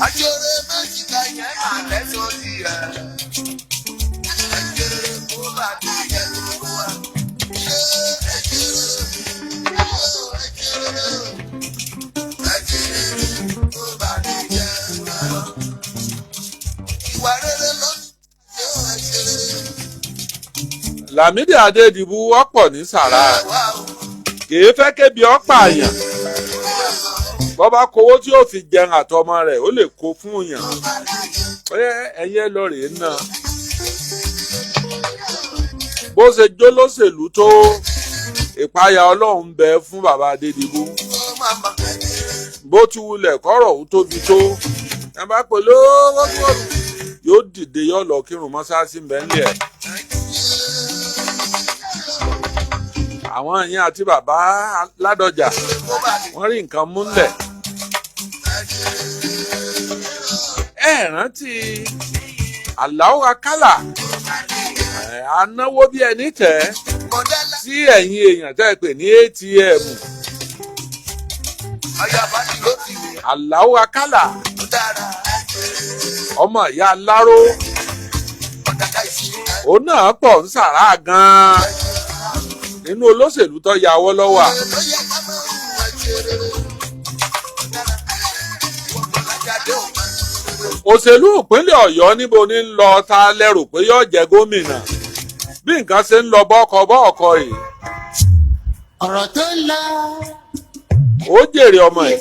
Ajore méjìlá yẹn máa lẹ́sọ̀ sí ẹ̀. Ajore kó bá ti yẹ lówó wa. Lámídì Adédìbú wọ́pọ̀ ní sàrà kìí fẹ́ kébi ọ̀pá àyàn bọ́ bá kówó tí ó fi jẹun àtọmọ rẹ̀ ó lè kó fún yàn pé ẹyẹ lọ rèé náà bó ṣe jólóṣèlú tó ìpayà Ọlọ́run bẹ fún bàbá Adédìbú bó ti wulẹ̀ kọ́rọ̀ ó tóbi tó ẹ bá pè lówó yóò dìde yóò lọ kírun mọ́ṣáláṣí mbẹ́ńlẹ̀ ẹ̀. àwọn yẹn àti bàbá Ládọjà wọ́n rí nǹkan múlẹ̀. ẹ rántí Àlàó Akálà anáwó bí ẹni tẹ̀ sí ẹ̀yìn èèyàn tẹ́ ẹ pè ní ATM. Àlàó Akálà ọmọ ìyá Aláró òun náà pọ̀ ń sàrà gan-an nínú olóṣèlú tó ya ọwọ́ lọ́wọ́. òṣèlú ìpínlẹ̀ Ọ̀yọ́ níbo ní ń lọ ta lẹ́rù pé yóò jẹ́ gómìnà bí nǹkan ṣe ń lọ bọ́ọ̀kọ̀ yìí. ọ̀rọ̀ tó ń lọ. ó jèrè ọmọ ẹ̀.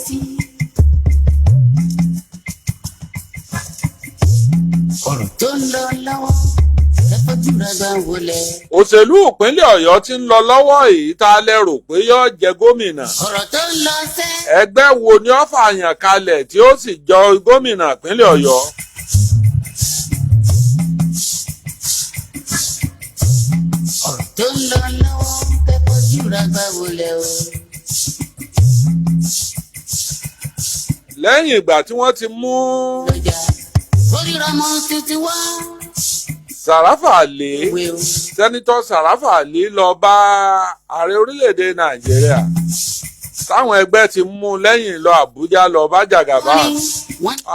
ọ̀rọ̀ tó ń lọ lọ́wọ́ òṣèlú ìpínlẹ̀ Ọ̀yọ́ tí ń lọ lọ́wọ́ yìí tá a lè rò pé yóò jẹ gómìnà. Ẹgbẹ́ wo ni ó fààyàn kalẹ̀ tí ó sì jọ gómìnà ìpínlẹ̀ Ọ̀yọ́? Tó ń lọ lọ́wọ́ kẹ́kọ̀ọ́ jùlọ gbà wọlé o. Lẹ́yìn ìgbà tí wọ́n ti mú Sàráfà Àlí, sẹ́nitọ́ Sàráfà Àlí lọ bá ààrẹ orílẹ̀-èdè Nàìjíríà. Táwọn ẹgbẹ́ ti mú lẹ́yìn lọ Àbújá lọ bá Jàgàbá.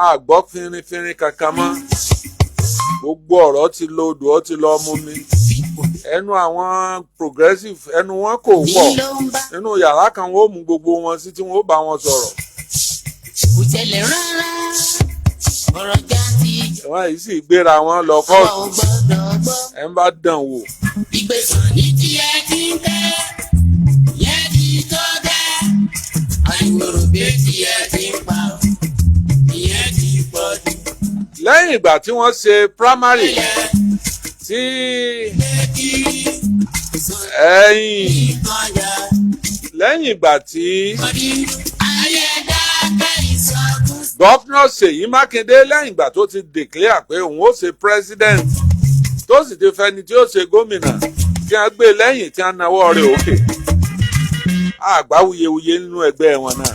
A gbọ́ fínrínfínrín kankan mọ́. Gbogbo ọ̀rọ̀ ti lọ odò ó ti lọ mú mi. Ẹnu àwọn progressive ẹnu wọn kò pọ̀. Nínú yàrá kan wọ́n ó mú gbogbo wọn sí tí wọ́n ó bá wọn sọ̀rọ̀. Kò tẹ̀lé rárá ọ̀rọ̀ jáde. Wọ́n yìí sì gbéra wọn lọ kóòtù. Ẹ ń bá dàn wò. Ìgbésàn ní tiẹ̀ ti ń tẹ́, yẹn ti tó dẹ́. Àìwòrò bí tiẹ̀ ti ń pa ọ́, ìyẹn ti pọ̀ jù. Lẹ́yìn ìgbà tí wọ́n ṣe primary tí lẹ́yìn ìgbà tí Gọ́fúnà Ṣèyí Mákindé lẹ́yìn ìgbà tó ti declare pé òun ó ṣe president tó sì ti fẹ́ni tí ó ṣe gómìnà tí wọ́n gbé lẹ́yìn tí wọ́n nawọ́ rẹ̀ òkè. Àgbá wuyewuye nínú ẹgbẹ́ wọn náà.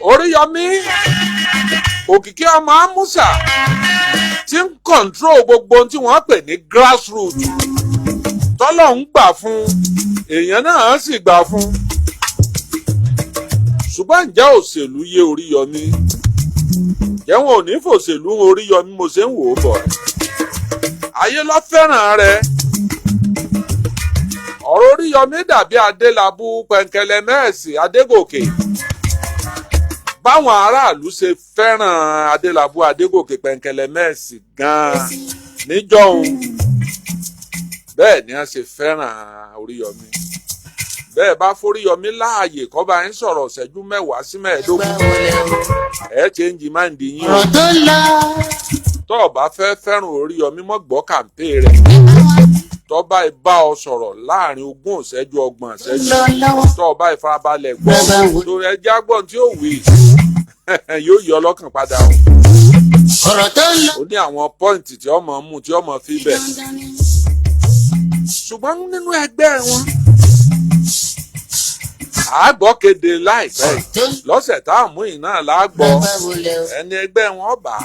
Oriyomi Òkìkí ọmọ Amusa tí ń control gbogbo tí wọ́n pè ní grassroots tọ́lọ̀ ń gbà fún èèyàn náà sì gbà fún. Ṣùgbọ́n ǹjẹ́ òṣèlú yé Oriyomi? Ǹjẹ́ wọn ò ní fòṣèlú Oriyomi mo ṣe ń wò ó bọ̀? Ayé ló fẹ́ràn rẹ̀. Ọ̀rọ̀ Oriyomi dàbí Adélabú Pẹ̀ǹkẹ̀lẹ̀ Mẹ́ẹ̀sì Adégòkè. Báwọn aráàlú ṣe fẹ́ràn Adélabú Adégòkè Pẹ̀ǹkẹ̀lẹ̀ Mẹ́ẹ̀sì gan-an níjọ́un, bẹ́ẹ̀ ni a ṣe fẹ́ràn Oriyomi. Bẹ́ẹ̀ bá f'Oriyomi láàyè kó bá ń sọ̀rọ̀ ṣẹ́jú 10 sí 15, ẹ̀ change mind yín. Tó o bá fẹ́ fẹ́ràn Oriyomi mọ́ gbọ́ kàǹpé rẹ̀. Tó bá bá ọ sọ̀rọ̀ láàrin 20 ìṣẹ́jú 30 ìṣẹ́jú, tó bá ìfarabalẹ̀ gbọ́ torí ẹjẹ́ àgbọ̀n tí ó wí yóò yọ ọlọ́kàn padà o. Ó ní àwọn pọ́ìntì tí ọmọ mú tí ọmọ fi bẹ̀. Ṣùgbọ́n nínú ẹgbẹ́ wọn àgbọ̀ kéde láìpẹ́ lọ́sẹ̀ tá a mú iná lágbọ́ ẹni ẹgbẹ́ wọn bá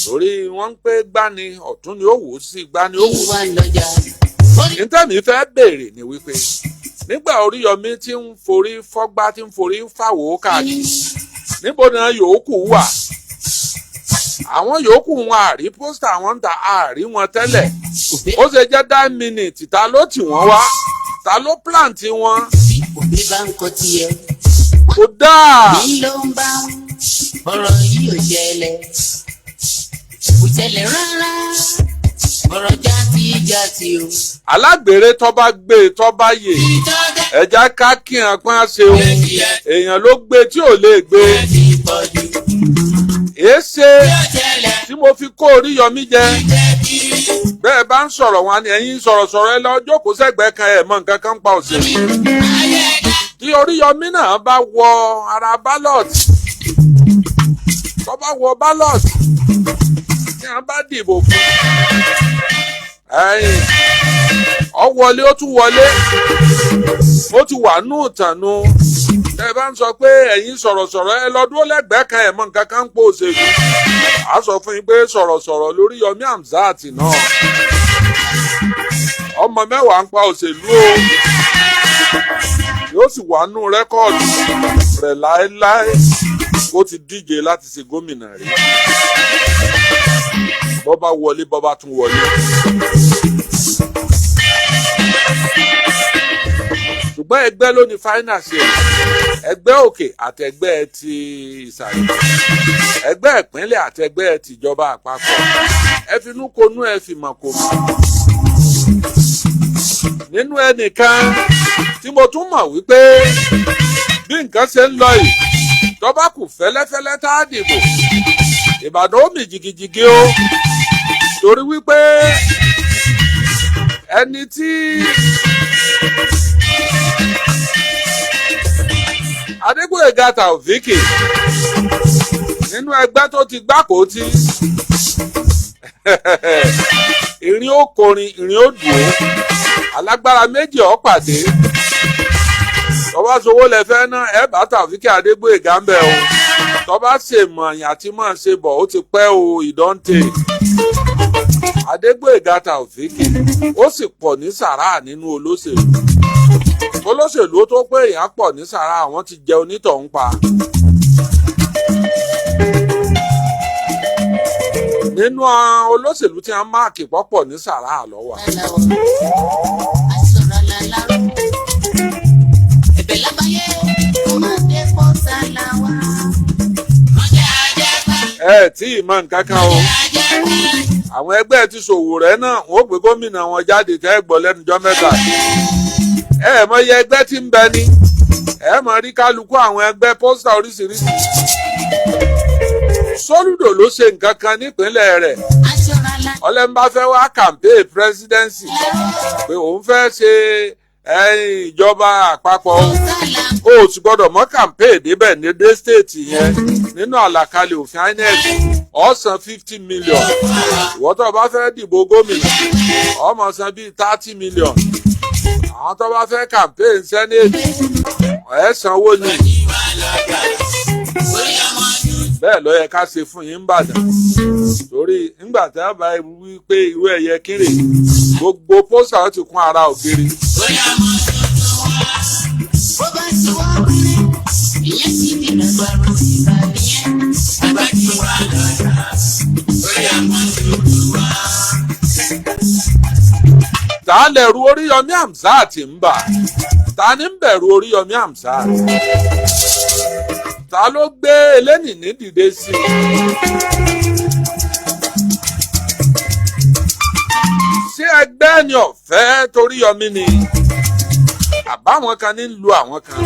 torí wọ́n ń pé gbani ọ̀tún ni ó wò sí gbani ó wò sí. Ìtẹ́mi fẹ́ béèrè ni wípé nígbà Oriyomi tí ń forí fọ́gbá tí ń forí fàwọ́ káàkiri níbo ni yòókù wà? Àwọn yòókù wọn àrí pósítà wọn ń ta àrí wọn tẹ́lẹ̀. Ó ṣe jẹ́ 9 minutes ta ló tì wọ́n wá? Ta ló plant wọn? Òbí bá ń kọ́ tiẹ̀. Kò dáa. Ní ló ń bá ọ̀rọ̀ yìí ò ṣẹlẹ̀. Kò ṣẹlẹ̀ rárá. Ọ̀rọ̀ jáde o. Alágbèrè tó bá gbé tó bá yè. Ẹja ká kí hàn pọ́n ṣe o. Èèyàn ló gbé tí ò lè gbé. Èéṣe tí mo fi kó Oriyomi jẹ. Bẹ́ẹ̀ bá ń sọ̀rọ̀ wọn ni ẹ̀yin sọ̀rọ̀sọ̀rọ̀ ẹ lọ jókòó sẹ́gbẹ̀ẹ́ kan ẹ̀ mọ̀ nǹkan kan pa òṣèlú. Tí Oriyomi náà bá wọ ara ballot, tó bá wọ ballot, tí wọ́n bá dìbò fún ẹ̀yìn ó wọlé ó tún wọlé ó ti wà nù tànú. Ẹ bá ń sọ pé ẹ̀yin sọ̀rọ̀sọ̀rọ̀ ẹ lọ dúró lẹ́gbẹ̀ẹ́ kan ẹ̀ mọ̀ nǹkan kan pa òṣèlú. A sọ fún yín pé sọ̀rọ̀sọ̀rọ̀ lórí Yomi Hamzat náà ọmọ 10 ń pa òṣèlú o. Yóò sì wà nù rẹ́kọ̀dù rẹ̀ láéláé ó ti díje láti ṣe gómìnà rí. Bọ́ bá wọlé bọ́ bá tún wọlé. Ṣùgbọ́n ẹgbẹ́ ló ní fáínàsì ẹ̀. Ẹgbẹ́ òkè àtẹgbẹ́ ti ìsàlẹ̀. Ẹgbẹ́ ìpínlẹ̀ àtẹgbẹ́ tìjọba àpapọ̀. Ẹ finú konú ẹ fìmọ̀ kò mọ̀. Nínú ẹnìkan tí mo tún mọ̀ wípé bí nǹkan ṣe ń lọ yìí tó bá kù fẹ́lẹ́fẹ́lẹ́ tá a dìbò Ìbàdàn ó mì jìgìjìgì o torí wípé ẹni tí Adégbóyèga Taofik nínú ẹgbẹ́ tó ti gbáko tí ìrìn ó kọrin ìrìn ó dùn alágbára méjì ó pàdé tọ́ba sowó lẹ fẹ́ ná ẹ bá Taofik Adégbóyèga ń bẹ̀ o tọ́ba ṣe mọ̀ọ́yàn àti máa ṣe bọ̀ ó ti pẹ́ o ìdọ́ǹtè Adégbóyèga Taofik ó sì pọ̀ ní sàrà nínú olóṣèlú ó tó pé èèyàn pọ̀ ní sàrà àwọn ti jẹ onítọ̀hún pa. nínú olóṣèlú tí wọ́n máàkì pọ̀pọ̀ ní sàrà lọ́wọ́. Tí ìmọ̀ nǹkan kan o àwọn ẹgbẹ́ ti ṣòwò rẹ̀ náà wọ́n gbé gómìnà wọn jáde tẹ́ gbọ́ lẹ́nujọ́ mẹ́ta mọ iye ẹgbẹ́ tí ń bẹ ní mọ rí kálukú àwọn ẹgbẹ́ pósítà oríṣiríṣi Sólúdò ló ṣe nǹkan kan nípínlẹ̀ rẹ̀ ọlẹ́mbá fẹ́ wá campaign presidency pé òun fẹ́ ṣe ìjọba àpapọ̀ o sì gbọ́dọ̀ mọ́ campaign débẹ̀ ní dé state yẹn nínú àlàkalẹ̀ òfin INEC ó san 50 million ìwọ tó bá fẹ́ dìbò gómìnà ó máa san bíi 30 million àwọn tó bá fẹ́ campaign senate ẹ sanwó ni bẹ́ẹ̀ ló yẹ ká ṣe fún yín Ìbàdàn torí nígbà tí a bá wí pé irú ẹ̀yẹ kéré gbogbo pósà ó ti kún ara ògiri. Ta lẹ̀rù Oriyomi Hamzat ń bà? Ta ni ń bẹ̀rù Oriyomi Hamzat? Ta ló gbé elénìní dìde sí i? Ṣé ẹgbẹ́ ni ọ̀fẹ́ Toríyọmí ni? Àbáwọn kan ní lu àwọn kan.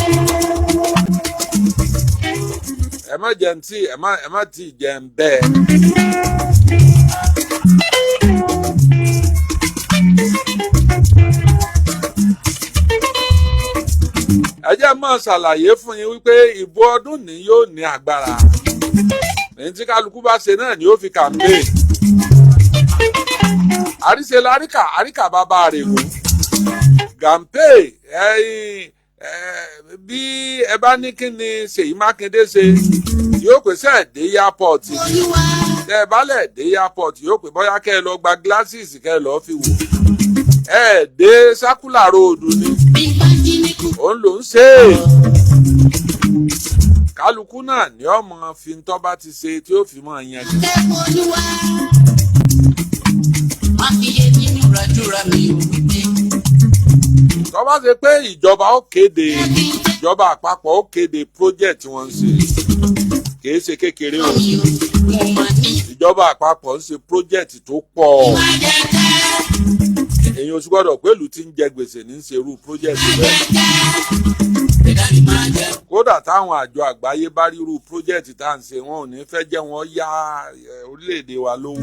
Ẹ má jẹun tí ẹ má tí ì jẹun bẹ́ẹ̀. Ẹ jẹ́ máa ṣàlàyé fún yín wípé ìbò ọdún ní yóò ní agbára. Èyí tí kálukú bá ṣe náà ni ó fi campaign. Àríṣe láríkà àríkà bàbá rẹ̀ mú. Campaign bí ẹ bá ní kí ni Ṣèyí Mákindé ṣe yóò pè sẹ́ẹ̀ dé airport. Tẹ́ ẹ bá lẹ̀ dé airport yóò pè bóyá kẹ́ ẹ lọ gba glasses kẹ́ ẹ lọ́ọ́ fi wò. Ẹ dé Circular Road ni. Òun ló ń ṣe é. Kálukú náà ni ọmọ fi ń tọ́ bá ti ṣe tí ó fi mọ́ yan jù. Tó bá ṣe pé ìjọba ó kéde ìjọba àpapọ̀ ó kéde project wọn ṣe kìí ṣe kékeré o. Ìjọba àpapọ̀ ń ṣe project tó pọ̀. Èyàn oṣù gbọ́dọ̀ pé ìlú tí ń jẹ gbèsè ní í ṣe irú project bẹ́ẹ̀. Kódà táwọn àjọ àgbáyé bá rí irú project tá à ń ṣe wọn ò ní fẹ́ jẹ́ wọn yá orílẹ̀-èdè wa lówó.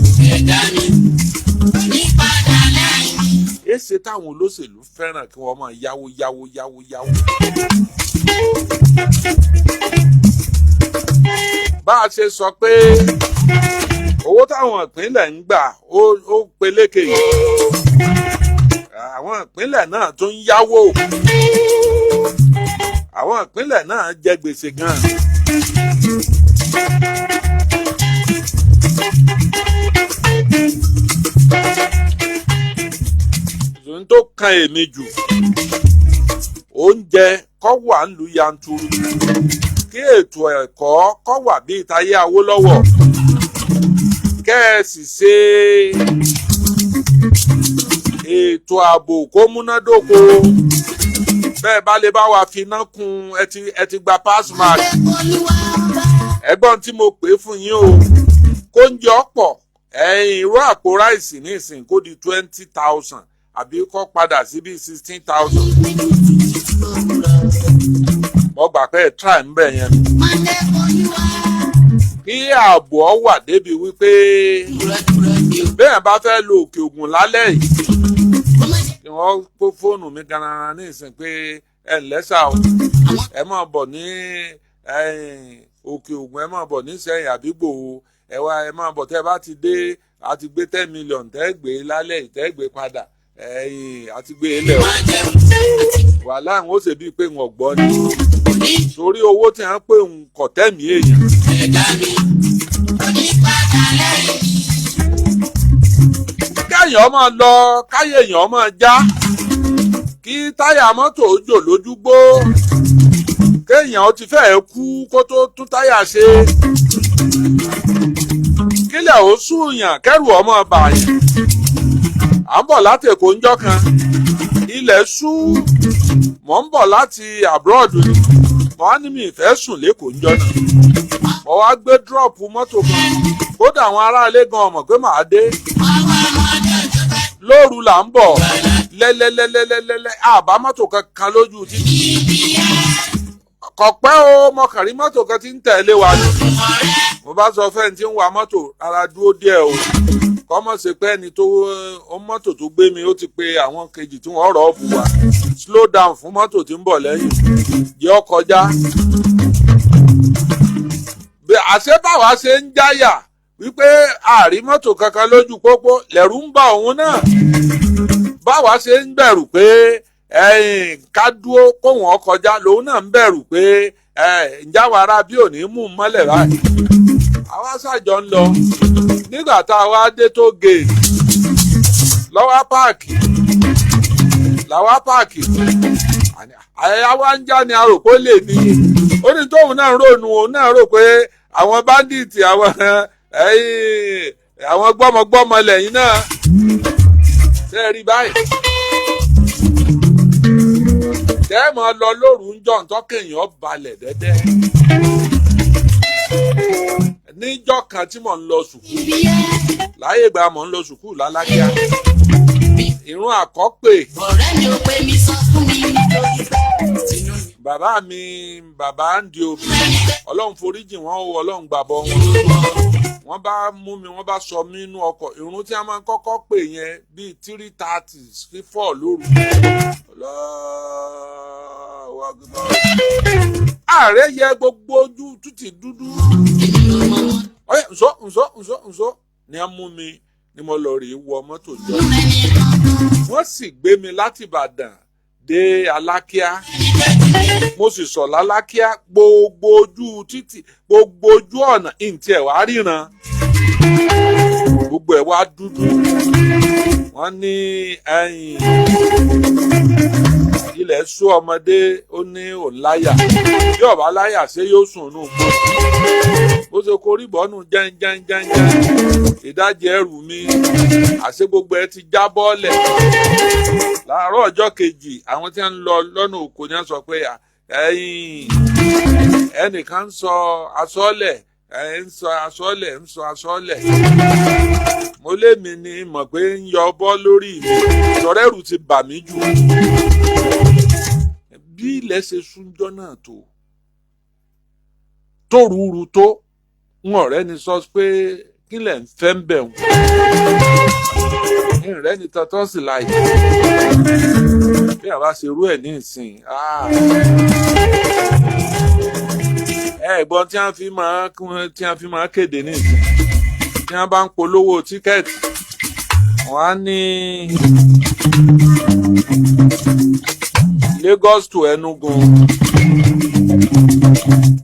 Èsè táwọn olóṣèlú fẹ́ràn kí wọ́n máa yáwó. Bá a ṣe sọ pé owó táwọn ìpínlẹ̀ ń gbà ó peléke yìí. Àwọn ìpínlẹ̀ náà tún ń yáwó. Àwọn ìpínlẹ̀ náà jẹ gbèsè gan. Ohun tó kan èmi jù oúnjẹ kó wà nílùú yanturu kí ètò ẹ̀kọ́ kó wà bí ìtayé Awólọ́wọ̀ kẹ́ ẹ sì ṣe ètò ààbò kó múnádóko bẹ́ẹ̀ bá lè bá wa finá kun ẹ ti gba pass mark. Ẹ̀gbọ́n tí mo pè fún yín o kóúnjẹ ọ̀pọ̀ ìró àpò ráìsì ní ìsìn kó di 20,000 àbí kó padà sí bí 16,000. Mo gbà pé try ń bẹ̀ yẹn. Kí ààbò ọ wà débi wípé bẹ́ẹ̀ bá fẹ́ lo Òkè Ògùn lálẹ́ yìí kí wọ́n kó fóònù mi gan-an ní ìsìn pé ẹ ǹlẹ́ sà o ẹ máa bọ̀ ní Òkè Ògùn ẹ máa bọ̀ ní Ìṣẹ̀yìn àbígbò o ẹ máa bọ̀ tẹ́ ẹ bá ti dé àti gbé 10 million tẹ́ gbé lálẹ́ yìí tẹ́ gbé padà àti gbé ilẹ̀ o wàhálà àwọn ó ṣe bíi pé wọn gbọ́ ni torí owó tí wọ́n pè ń kọ̀ tẹ́mi èèyàn. káyọ̀ máa lọ káyọ̀ èèyàn máa já kí táyà mọ́tò jò lójúgbó kéèyàn ó ti fẹ́ẹ̀ kú kó tó tún táyà ṣe kílẹ̀ ó súnyàn kẹ́rù ọmọ bàyàn à ń bọ̀ láti Èkó ńjọ́ kan ilẹ̀ ṣú mò ń bọ̀ láti abroad ni mo wá ní mi ìfẹ́ sùn lẹ́kọ̀ọ́ ńjọ́ náà mo wá gbé drop mọ́tò kan kódà àwọn aráalé gan mọ̀ pé màá dé lóru là ń bọ̀ lẹ́lẹ́lẹ́lẹ́lẹ́lẹ́ àbá mọ́tò kankan lójú títì kọ̀pẹ́ o mọ̀kànrí mọ́tò kan ti ń tẹ̀lé wa ni mo bá sọ fẹ́ni tí ń wa mọ́tò ara dúró díẹ̀ o kọ́mọ̀ ṣe pé ẹni tó mọ́tò tó gbé mi ó ti pe àwọn kejì tí wọ́n rọ̀ ọ́ bù wá slow down fún mọ́tò tí ń bọ̀ lẹ́yìn jẹ́ ó kọjá. àṣé báwa ṣe ń jáyà wípé àrí mọ́tò kankan lójú pópó lẹ̀rù ń bà òun náà báwa ṣe ń bẹ̀rù pé ká dúró kóhùn ó kọjá lòun náà ń bẹ̀rù pé ǹjáwọ̀ ara bí ò ní mú un mọ́lẹ̀ báyìí àwa ṣàjọ ń lọ nígbà tá a wá dé tó gèèdì lọ́wọ́ páàkì àyà wa ń já ni a rò pé ó lè ní ó ní tóun náà rònú òun náà rò pé àwọn báńdíìtì àwọn gbọ́mọgbọ́mọ lẹ́yìn náà ṣe rí báyìí tẹ́ mọ́ lọ lóru ń jọ ǹtọ́ kéèyàn balẹ̀ dẹ́dẹ́ níjọ́ kan tí mò ń lọ sùkúù láyé ìgbà mò ń lọ sùkúù lálákíá ìrun àkọ́pè bàbá mi bàbá ń di òbí ọlọ́run foríjì wọn o ọlọ́run gbàbọ̀ wọn bá mú mi wọ́n bá sọ mí nínú ọkọ̀ ìrun tí a máa ń kọ́kọ́ pè yẹn bíi 3:30 sí 4 lóru ààrẹ yẹ gbogbo ojú tútì dúdú ǹsọ́ ni a mú mi ni mo lọ rí wọ mọ́tò jọ wọ́n sì gbé mi láti Ìbàdàn dé Alákíá mo sì sọ lálákíá gbogbo ojú títì gbogbo ojú ọ̀nà ìǹtí ẹ̀ wá ríran gbogbo ẹ̀ wá dúdú wọ́n ní ẹ̀yìn ilẹ̀ sú ọmọdé ó ní òun láyà bí ọ̀bá láyà ṣé yóò sùn nù gbó ó ṣe korí bọ́ọ̀nù jẹ́ńjẹ́ńjẹ́ńjẹ́ ìdajì ẹrù mi àṣé gbogbo ẹ ti já bọ́ọ̀lẹ̀ láàárọ̀ ọjọ́ kejì àwọn tí wọ́n ń lọ lọ́nà òkò ni wọ́n sọ pé ẹnìkan ń sọ asọ́ọ̀lẹ̀ ń sọ asọ́ọ̀lẹ̀ mo lémi ni mọ̀ pé ń yọ bọ́ lórí mi sọ̀rẹ́rù ti bà mí jù bí ilẹ̀ ṣe súnjọ́ náà tó rúru tó ń ọ̀rẹ́ ni sọ pé kí lẹ̀ ń fẹ́ ń bẹ̀ wọ́n ìrẹ́ ni tọ́tọ́ sì láì bí àwa ṣe rú ẹ̀ ní ìsìn ẹ̀gbọ́n tí wọ́n fi máa kéde ní ìsìn tí wọ́n bá ń polówó tíkẹ́ẹ̀tì wọ́n á ní Lagos to Enugu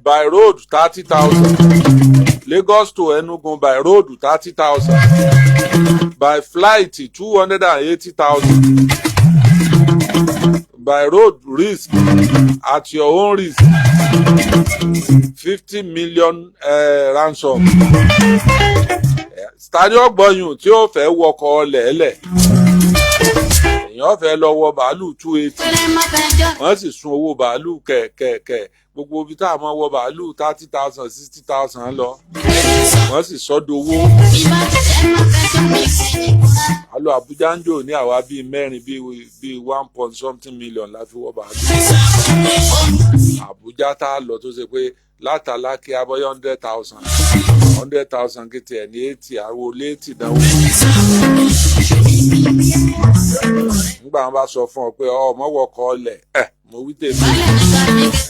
by road 30,000 Lagos to Enugu by road 30,000 by flight 280,000 by road risk at your own risk 50 million ransom stadium gbọ̀nyùn tí ó fẹ́ wọkọ̀ lẹ́lẹ̀ èèyàn fẹ́ lọ wọ bàálù 280 wọ́n sì sun owó bàálù kẹ̀kẹ̀kẹ̀ gbogbo ibi tá a máa wọ bàálù 30,000 60,000 lọ wọ́n sì sọ́dọ̀ owó alo Abuja ń jò ní àwa bíi mẹ́rin bíi 1 point something million la fi wọ bàálù Abuja Àbújá tá a lọ tó ṣe pé látàlá kí abọ́yọ́ 100,000 kìtì ẹ̀ ní 80 àwọn olé 80 dánwò. Nígbà wọn bá sọ fún ọ pé ọmọ wọkọ̀ ọlẹ̀ mo wí tèmi.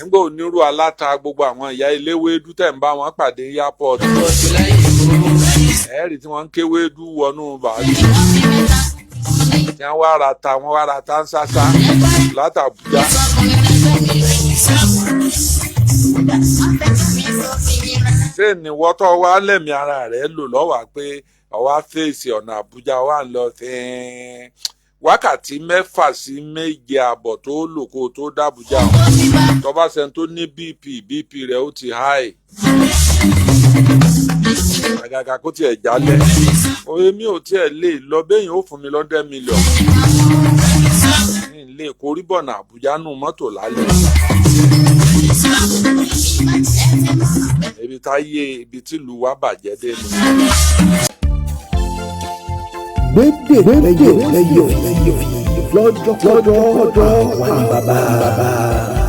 Nígbà onírú aláta gbogbo àwọn ìyá eléwédú tẹ̀ ń bá wọn pàdé airport. Ẹ̀ẹ́rì tí wọ́n ń kéwédú wọnú bàálù. Tí wọ́n wá ra ta ń sásá látàbújá. Ṣé ni wọ́tọ́ wá lẹ́mìí ara rẹ̀ lò lọ́wọ́ pé ọwá fèsì ọ̀nà Àbújá wà ń lọ wákàtí 6 sí 7 àbọ̀ tó lò kó tó dàbújá tó bá ṣe tó ní BP rẹ̀ ó ti high. Àgàgà kó tiẹ̀ jálẹ̀ èmi ò tiẹ̀ lè lọ bẹ́yìn ó fún mi $100 million ní ilé koríbọ̀nà Àbújá nù mọ́tò lálẹ́. Ibi tí ìlú wa bàjẹ́ dé ni. GBEDE-GBEYO lọ́jọ́ wà ní bàbá.